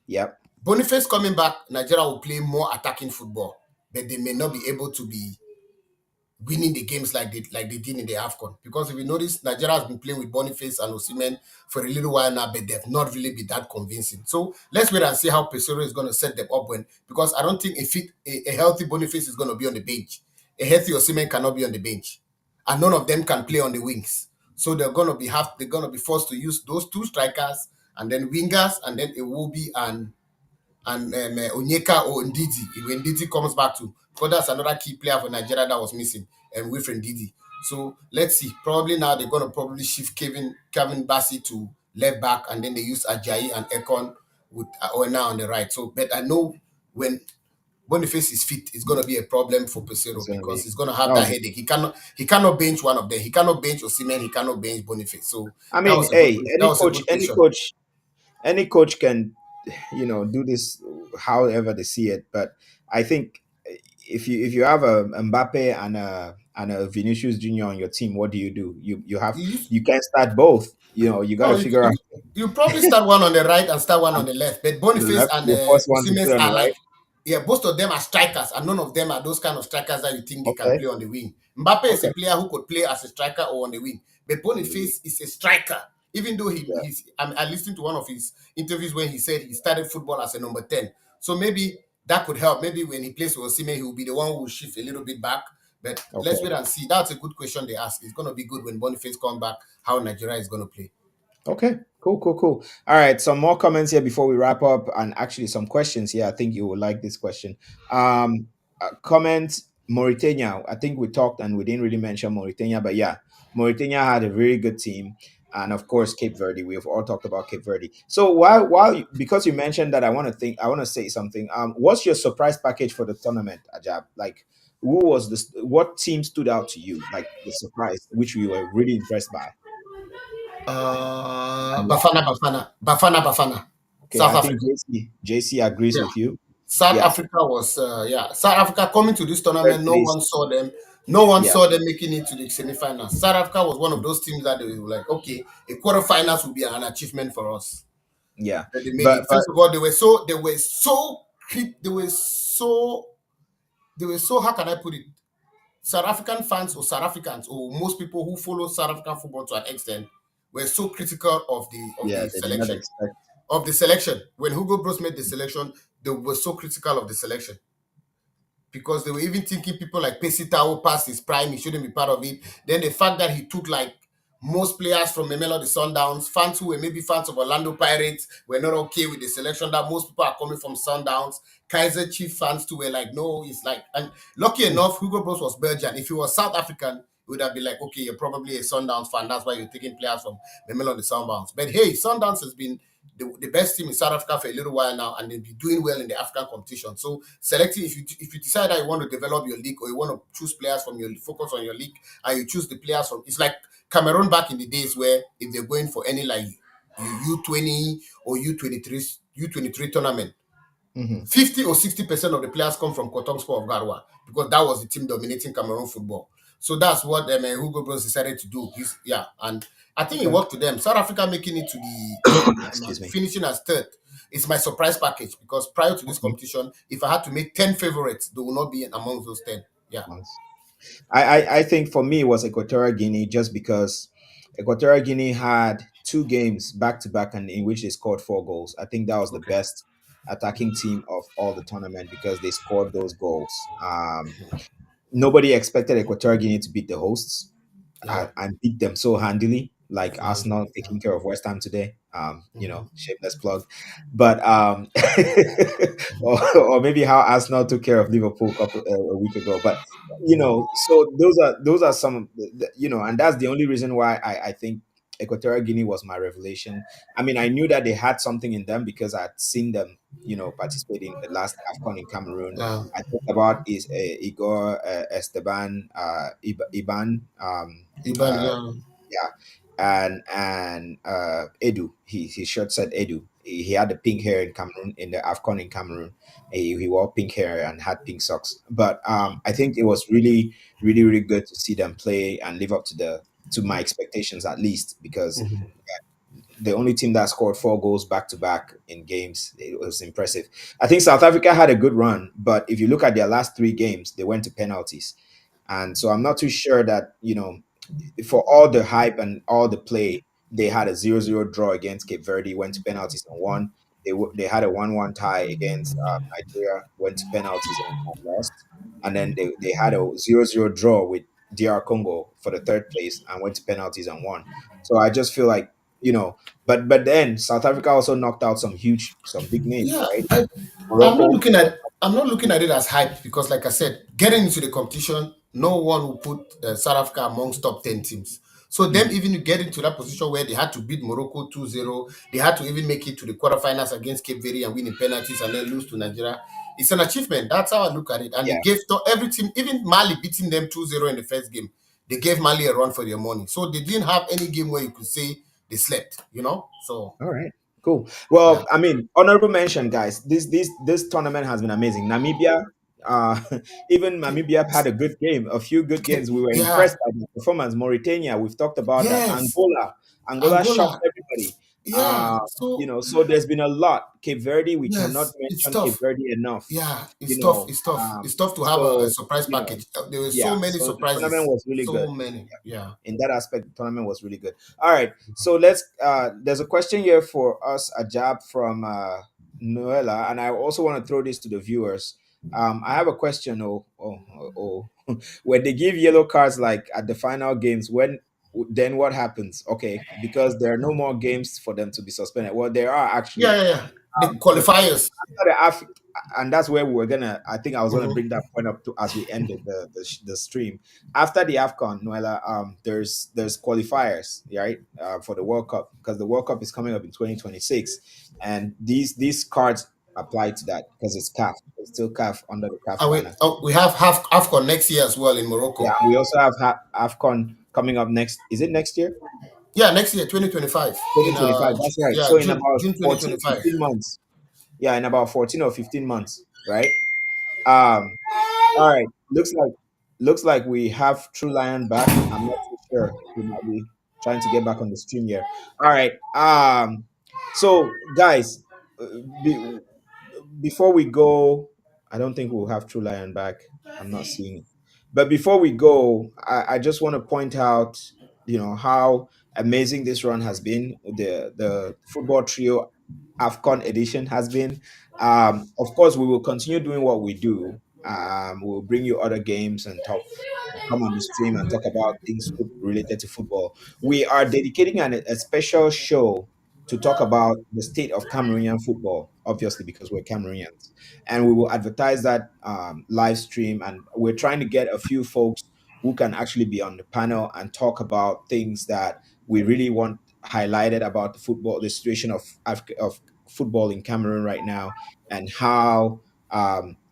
Yep. Boniface coming back, Nigeria will play more attacking football, but they may not be able to be winning the games like they did in the AFCON. Because if you notice, Nigeria has been playing with Boniface and Osimhen for a little while now, but they've not really been that convincing. So let's wait and see how Pesero is going to set them up, because I don't think a healthy Boniface is going to be on the bench. A healthy Osimhen cannot be on the bench, and none of them can play on the wings. So they're going to be forced to use those two strikers, and then wingers, and then Iwobi and Onyeka or Ndidi, when Ndidi comes back to, because that's another key player for Nigeria that was missing, and Wilfred Ndidi. So let's see. Probably now they're going to probably shift Kevin Bassi to left back, and then they use Ajayi and Ekon with Oena on the right. So, but I know when Boniface is fit, it's going to be a problem for It's Pesero, gonna because be he's going to have that that was headache. He cannot bench one of them. He cannot bench Osimhen. He cannot bench Boniface. So I that mean, was a good hey, that any was a coach, good any question. coach, any coach can, do this however they see it. But I think if you have a Mbappe and a Vinicius Junior on your team, what do? You You, you can't start both. You got no, to figure out. You probably start one on the right and start one on the left. But The Boniface left, and the first one to Osimhen put on the are right. like, yeah, both of them are strikers, and none of them are those kind of strikers that you think they can Okay, play on the wing. Mbappe is okay. a player who could play as a striker or on the wing, but On the Boniface is a striker. Even though yeah. I listened to one of his interviews when he said he started football as a number 10. So maybe that could help. Maybe when he plays with Osimhen, he will be the one who will shift a little bit back. But let's Okay. wait and see. That's a good question they ask. It's going to be good when Boniface comes back, how Nigeria is going to play. Okay, cool, cool, cool. All right, some more comments here before we wrap up, and actually some questions here. I think you will like this question. Comment Mauritania. I think we talked and we didn't really mention Mauritania, but yeah, Mauritania had a very good team, and of course Cape Verde. We've all talked about Cape Verde. So because you mentioned that, I want to say something. What's your surprise package for the tournament, Ajab? Like, who was this? What team stood out to you? Like the surprise, which we were really impressed by. Bafana. Okay, South I think Africa. JC agrees Yeah. with you. South Yeah, Africa was South Africa coming to this third tournament. No place. one saw them. No one Yeah, saw them making it to the semifinals. South Africa was one of those teams that they were like, okay, a quarterfinals would be an achievement for us. yeah, But they made but it. First of all, they were so how can I put it? South African fans or South Africans or most people who follow South African football to an extent were so critical of the of yeah, the they did not selection expect. of the selection. When Hugo Bros made the selection, they were so critical of the selection because they were even thinking people like Pesitao past his prime, he shouldn't be part of it. Then the fact that he took like most players from Memelo the Sundowns, fans who were maybe fans of Orlando Pirates were not okay with the selection that most people are coming from Sundowns. Kaiser Chief fans too were like, no, it's like, and lucky enough, Hugo Bros was Belgian. If he was South African, it would have been like, okay, you're probably a Sundowns fan. That's why you're taking players from Memelo the Sundowns. But hey, Sundowns has been the best team in South Africa for a little while now, and they'll be doing well in the African competition. So selecting if you decide that you want to develop your league or you want to choose players from your focus on your league and you choose the players from it's like Cameroon back in the days where if they're going for any like U20 or U23 tournament, Hmm. 50 or 60% of the players come from Cotton Sport of Garwa because that was the team dominating Cameroon football. So that's what Hugo Bros decided to do. And I think it Okay. worked to them. South Africa making it to the Excuse me. finishing as third. It's my surprise package because prior to this Okay. competition, if I had to make 10 favorites, they will not be among those 10. Yeah. Nice. I think for me it was Equatorial Guinea just because Equatorial Guinea had two games back to back and in which they scored 4 goals. I think that was the Okay. best attacking team of all the tournament because they scored those goals. Nobody expected Equatorial Guinea to beat the hosts Yeah. and beat them so handily, like So, Arsenal yeah. taking care of West Ham today. Mhm. Shameless plug, but or maybe how Arsenal took care of Liverpool a week ago. But so those are some, and that's the only reason why I think Equatorial Guinea was my revelation. I mean, I knew that they had something in them because I'd seen them, participate in the last AFCON in Cameroon. Yeah. I talked about is Igor Esteban Iban. Iban, Uh, yeah. yeah, and Edu. His shirt said Edu. He had the pink hair in Cameroon in the Afcon in Cameroon. He wore pink hair and had pink socks. But I think it was really, really, really good to see them play and live up to my expectations at least because Mhm. the only team that scored 4 goals back to back in games. It was impressive. I think South Africa had a good run, but if you look at their last 3 games, they went to penalties. And so I'm not too sure that, for all the hype and all the play, they had a 0-0 draw against Cape Verde, went to penalties and won. They had a 1-1 tie against Nigeria, went to penalties and lost. And then they had a 0-0 draw with DR Congo for the third place and went to penalties and won. So I just feel like, but then South Africa also knocked out some big names, Yeah, right? I'm not Morocco. looking at I'm not looking at it as hype because, like I said, getting into the competition, no one will put South Africa amongst top 10 teams. So them Mhm. even getting to that position where they had to beat Morocco 2-0, they had to even make it to the quarterfinals against Cape Verde and win in penalties and then lose to Nigeria. It's an achievement. That's how I look at it. And they Yeah. gave to every team, even Mali beating them 2-0 in the first game. They gave Mali a run for their money. So they didn't have any game where you could say they slept. So All right, cool. yeah. Well, I mean, honorable mention, guys. This tournament has been amazing. Namibia, uh, even Namibia had a good game, a few good games. We were Yeah. impressed by the performance. Mauritania, we've talked about that. Yes. Angola Angola. shocked everybody. Yeah. So there's been a lot. Cape Verde, we cannot Yes, it's mention Cape tough. Verde enough. Yeah, You it's tough. know, It's tough. um, It's tough to have a so surprise you know, package. There were yeah. so many So the tournament surprises. was really So good. many. Yeah. In that aspect, the tournament was really good. All right, so let's. There's a question here for us, Ajab from Noella, and I also want to throw this to the viewers. I have a question. When they give yellow cards like at the final games, when then what happens? Okay, because there are no more games for them to be suspended. Well, there are Yeah, actually, yeah, yeah. The but qualifiers. after the and that's where we were gonna. I think I was gonna Mhm. bring that point up to as we ended the stream. After the Afcon, Noella, there's qualifiers, right, for the World Cup because the World Cup is coming up in 2026, and these cards apply to that because it's CAF. It's still CAF under the CAF And banner. we have half AFCON next year as well in Yeah, Morocco. and we also have Afcon coming up next. Is it next year? Yeah, next year, 2025. In 2025. That's right. yeah, So in June about June 14, 2025. 15 months. Yeah, in about 14 or 15 months, right? Um, All right. Looks like we have True Lion back. I'm not too sure. He might be trying to get back on the stream here. All right. So guys, uh, be, before we go, I don't think we'll have True Lion back. I'm not seeing it. But before we go, I just want to point out, how amazing this run has been. The football trio AFCON edition has been. Of course, we will continue doing what we do. We'll bring you other games and talk. Come on the stream and talk about things related to football. We are dedicating a special show to talk about the state of Cameroonian football, obviously because we're Cameroonians, and we will advertise that live stream. And we're trying to get a few folks who can actually be on the panel and talk about things that we really want highlighted about the football, the situation of football in Cameroon right now, and how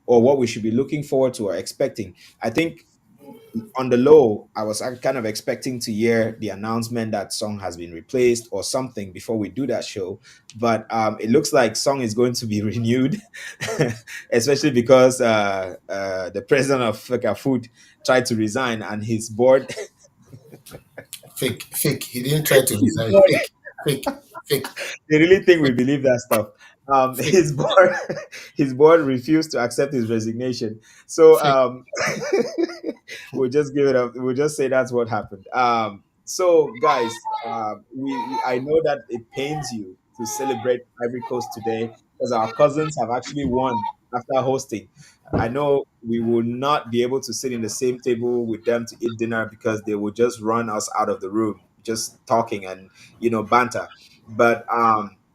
or what we should be looking forward to or expecting. I think on the low, I was kind of expecting to hear the announcement that song has been replaced or something before we do that show. But it looks like song is going to be renewed, especially because the president of Feka Food tried to resign and his board, Fake, fake. He didn't try to his resign. board Fake, fake, fake, they really think we believe that stuff. fake, His board, his board refused to accept his resignation. So fake. we'll just give it up. We'll just say that's what happened. So guys, I know that it pains you to celebrate Ivory Coast today because our cousins have actually won after hosting. I know we will not be able to sit in the same table with them to eat dinner because they will just run us out of the room, just talking and banter. But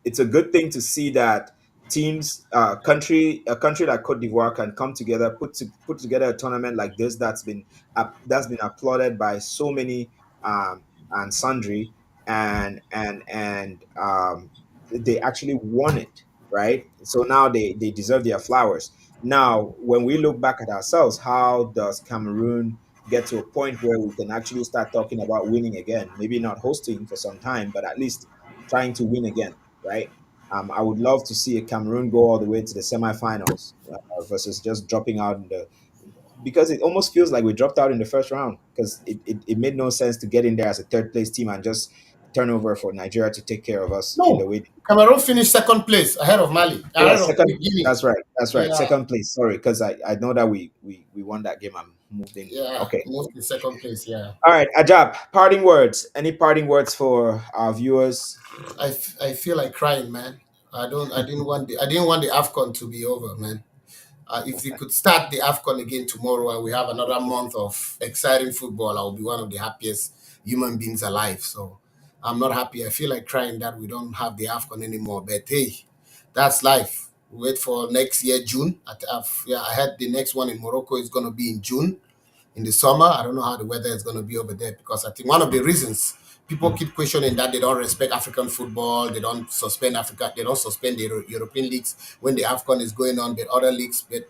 it's a good thing to see that teams, a country like Cote d'Ivoire can come together, put together a tournament like this that's been applauded by so many and sundry, and they actually won it, right? So now they deserve their flowers. Now, when we look back at ourselves, how does Cameroon get to a point where we can actually start talking about winning again? Maybe not hosting for some time, but at least trying to win again, right? I would love to see a Cameroon go all the way to the semifinals versus just dropping out in the because it almost feels like we dropped out in the first round because it made no sense to get in there as a third place team and just turn over for Nigeria to take care of us in the No, way. Cameroon finished second place ahead of Mali, Oh yeah, ahead of second. Guinea. That's right. That's right. Yeah, Second place. Sorry, because I know that we won that game and moved in. yeah, Okay. moved in second place. Yeah, All right, Ajab. Parting words. Any parting words for our viewers? I feel like crying, man. I didn't want the Afcon to be over, man. If we could start the AFCON again tomorrow and we have another month of exciting football, I'll be one of the happiest human beings alive. So I'm not happy. I feel like crying that we don't have the AFCON anymore. But hey, that's life. We wait for next year, June. Yeah, I heard the next one in Morocco is going to be in June in the summer. I don't know how the weather is going to be over there because I think one of the reasons people keep questioning that they don't respect African football, they don't suspend Africa, they don't suspend the European leagues when the AFCON is going on, but other leagues, but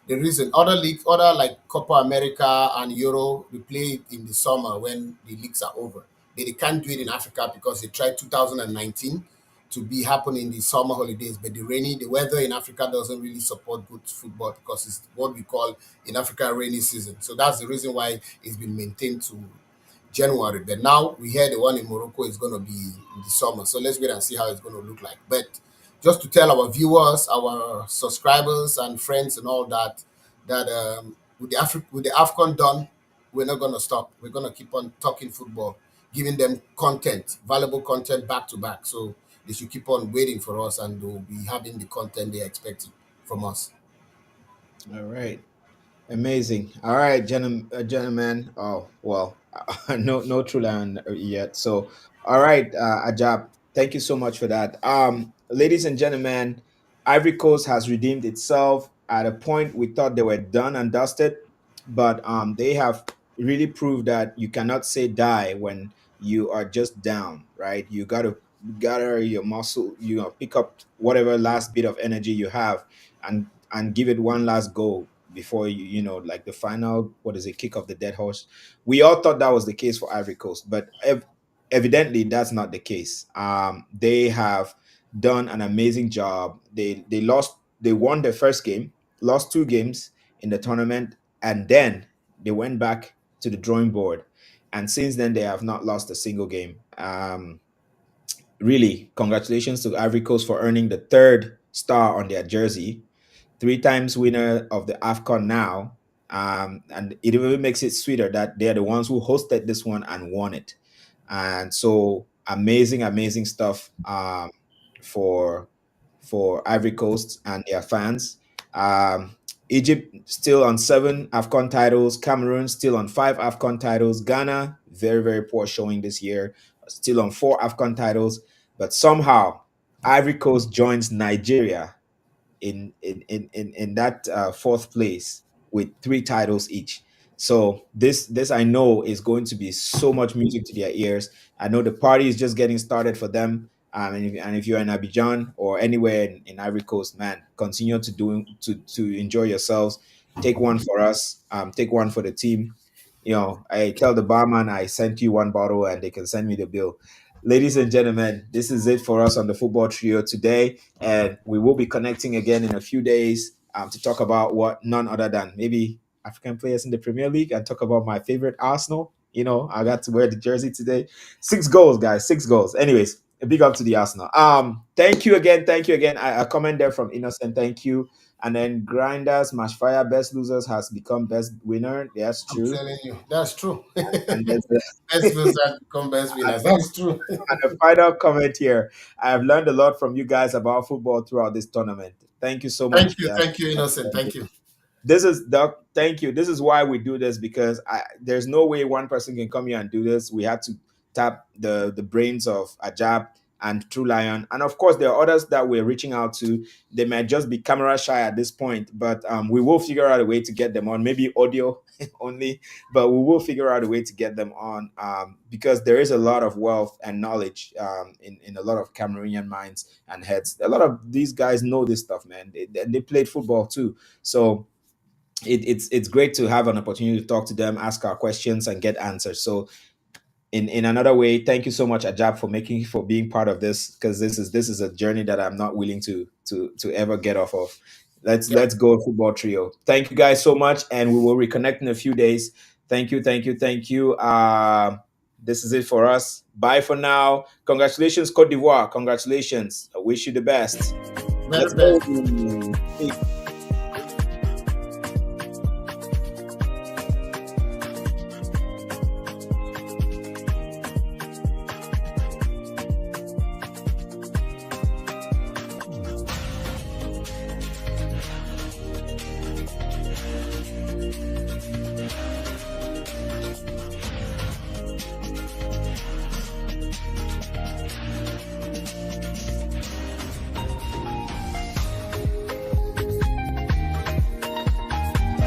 the reason other leagues, other like Copa America and Euro, we play it in the summer when the leagues are over. But they can't do it in Africa because they tried 2019 to be happening in the summer holidays. But the weather in Africa doesn't really support good football because it's what we call in Africa rainy season. So that's the reason why it's been maintained January. But now we hear the one in Morocco is going to be in the summer. So let's wait and see how it's going to look like. But just to tell our viewers, our subscribers, and friends, and all that, that with with the Afcon done, we're not going to stop. We're going to keep on talking football, giving them content, valuable content back to back. So they should keep on waiting for us, and they'll be having the content they're expecting from us. All right. Amazing. All right, gentlemen. Oh well, no true lion yet. So, all right, Ajab. Thank you so much for that. Ladies and gentlemen, Ivory Coast has redeemed itself. At a point, we thought they were done and dusted, but they have really proved that you cannot say die when you are just down. Right? You got to gather your muscle. Pick up whatever last bit of energy you have, and give it one last go before like the final, what is it, kick of the dead horse. We all thought that was the case for Ivory Coast, but evidently that's not the case. They have done an amazing job. They won their first game, lost two games in the tournament, and then they went back to the drawing board, and since then they have not lost a single game. Really, congratulations to Ivory Coast for earning the third star on their jersey, three times winner of the AFCON now. And it even makes it sweeter that they're the ones who hosted this one and won it. And so amazing, amazing stuff for Ivory Coast and their fans. Egypt still on 7 AFCON titles. Cameroon still on 5 AFCON titles. Ghana, very, very poor showing this year, still on 4 AFCON titles. But somehow, Ivory Coast joins Nigeria in that fourth place with 3 titles each. So this I know is going to be so much music to their ears. I know the party is just getting started for them. And if you're in Abidjan or anywhere in Ivory Coast, man, continue to enjoy yourselves. Take one for us. Take one for the team. I tell the barman I sent you one bottle and they can send me the bill. Ladies and gentlemen, this is it for us on the football trio today. And we will be connecting again in a few days to talk about what none other than maybe African players in the Premier League and talk about my favorite Arsenal. I got to wear the jersey today. 6 goals, guys, 6 goals. Anyways, a big up to the Arsenal. Thank you again. Thank you again. A comment there from Innocent. Thank you. And then Grinders, Mashfire, Best Losers has become Best Winner. That's I'm true. telling you, that's true. And there's Best losers become best winners. That's true. And a final comment here. I have learned a lot from you guys about football throughout this tournament. Thank you so much. Yeah. Thank you, Innocent. Thank you. This is the thank you. This is why we do this because there's no way one person can come here and do this. We had to tap the brains of Ajab and Tru3lion, and of course there are others that we're reaching out to. They might just be camera shy at this point, but we will figure out a way to get them on. Maybe audio only, but we will figure out a way to get them on because there is a lot of wealth and knowledge in a lot of Cameroonian minds and heads. A lot of these guys know this stuff, man. They played football too, so it's great to have an opportunity to talk to them, ask our questions, and get answers. So in another way, thank you so much, Ajab, for being part of this because this is a journey that I'm not willing to ever get off of. Yep. Let's go football trio. Thank you guys so much, and we will reconnect in a few days. Thank you, thank you, thank you. This is it for us. Bye for now. Congratulations, Cote d'Ivoire. Congratulations. I wish you the best. Very Let's go. best. Peace.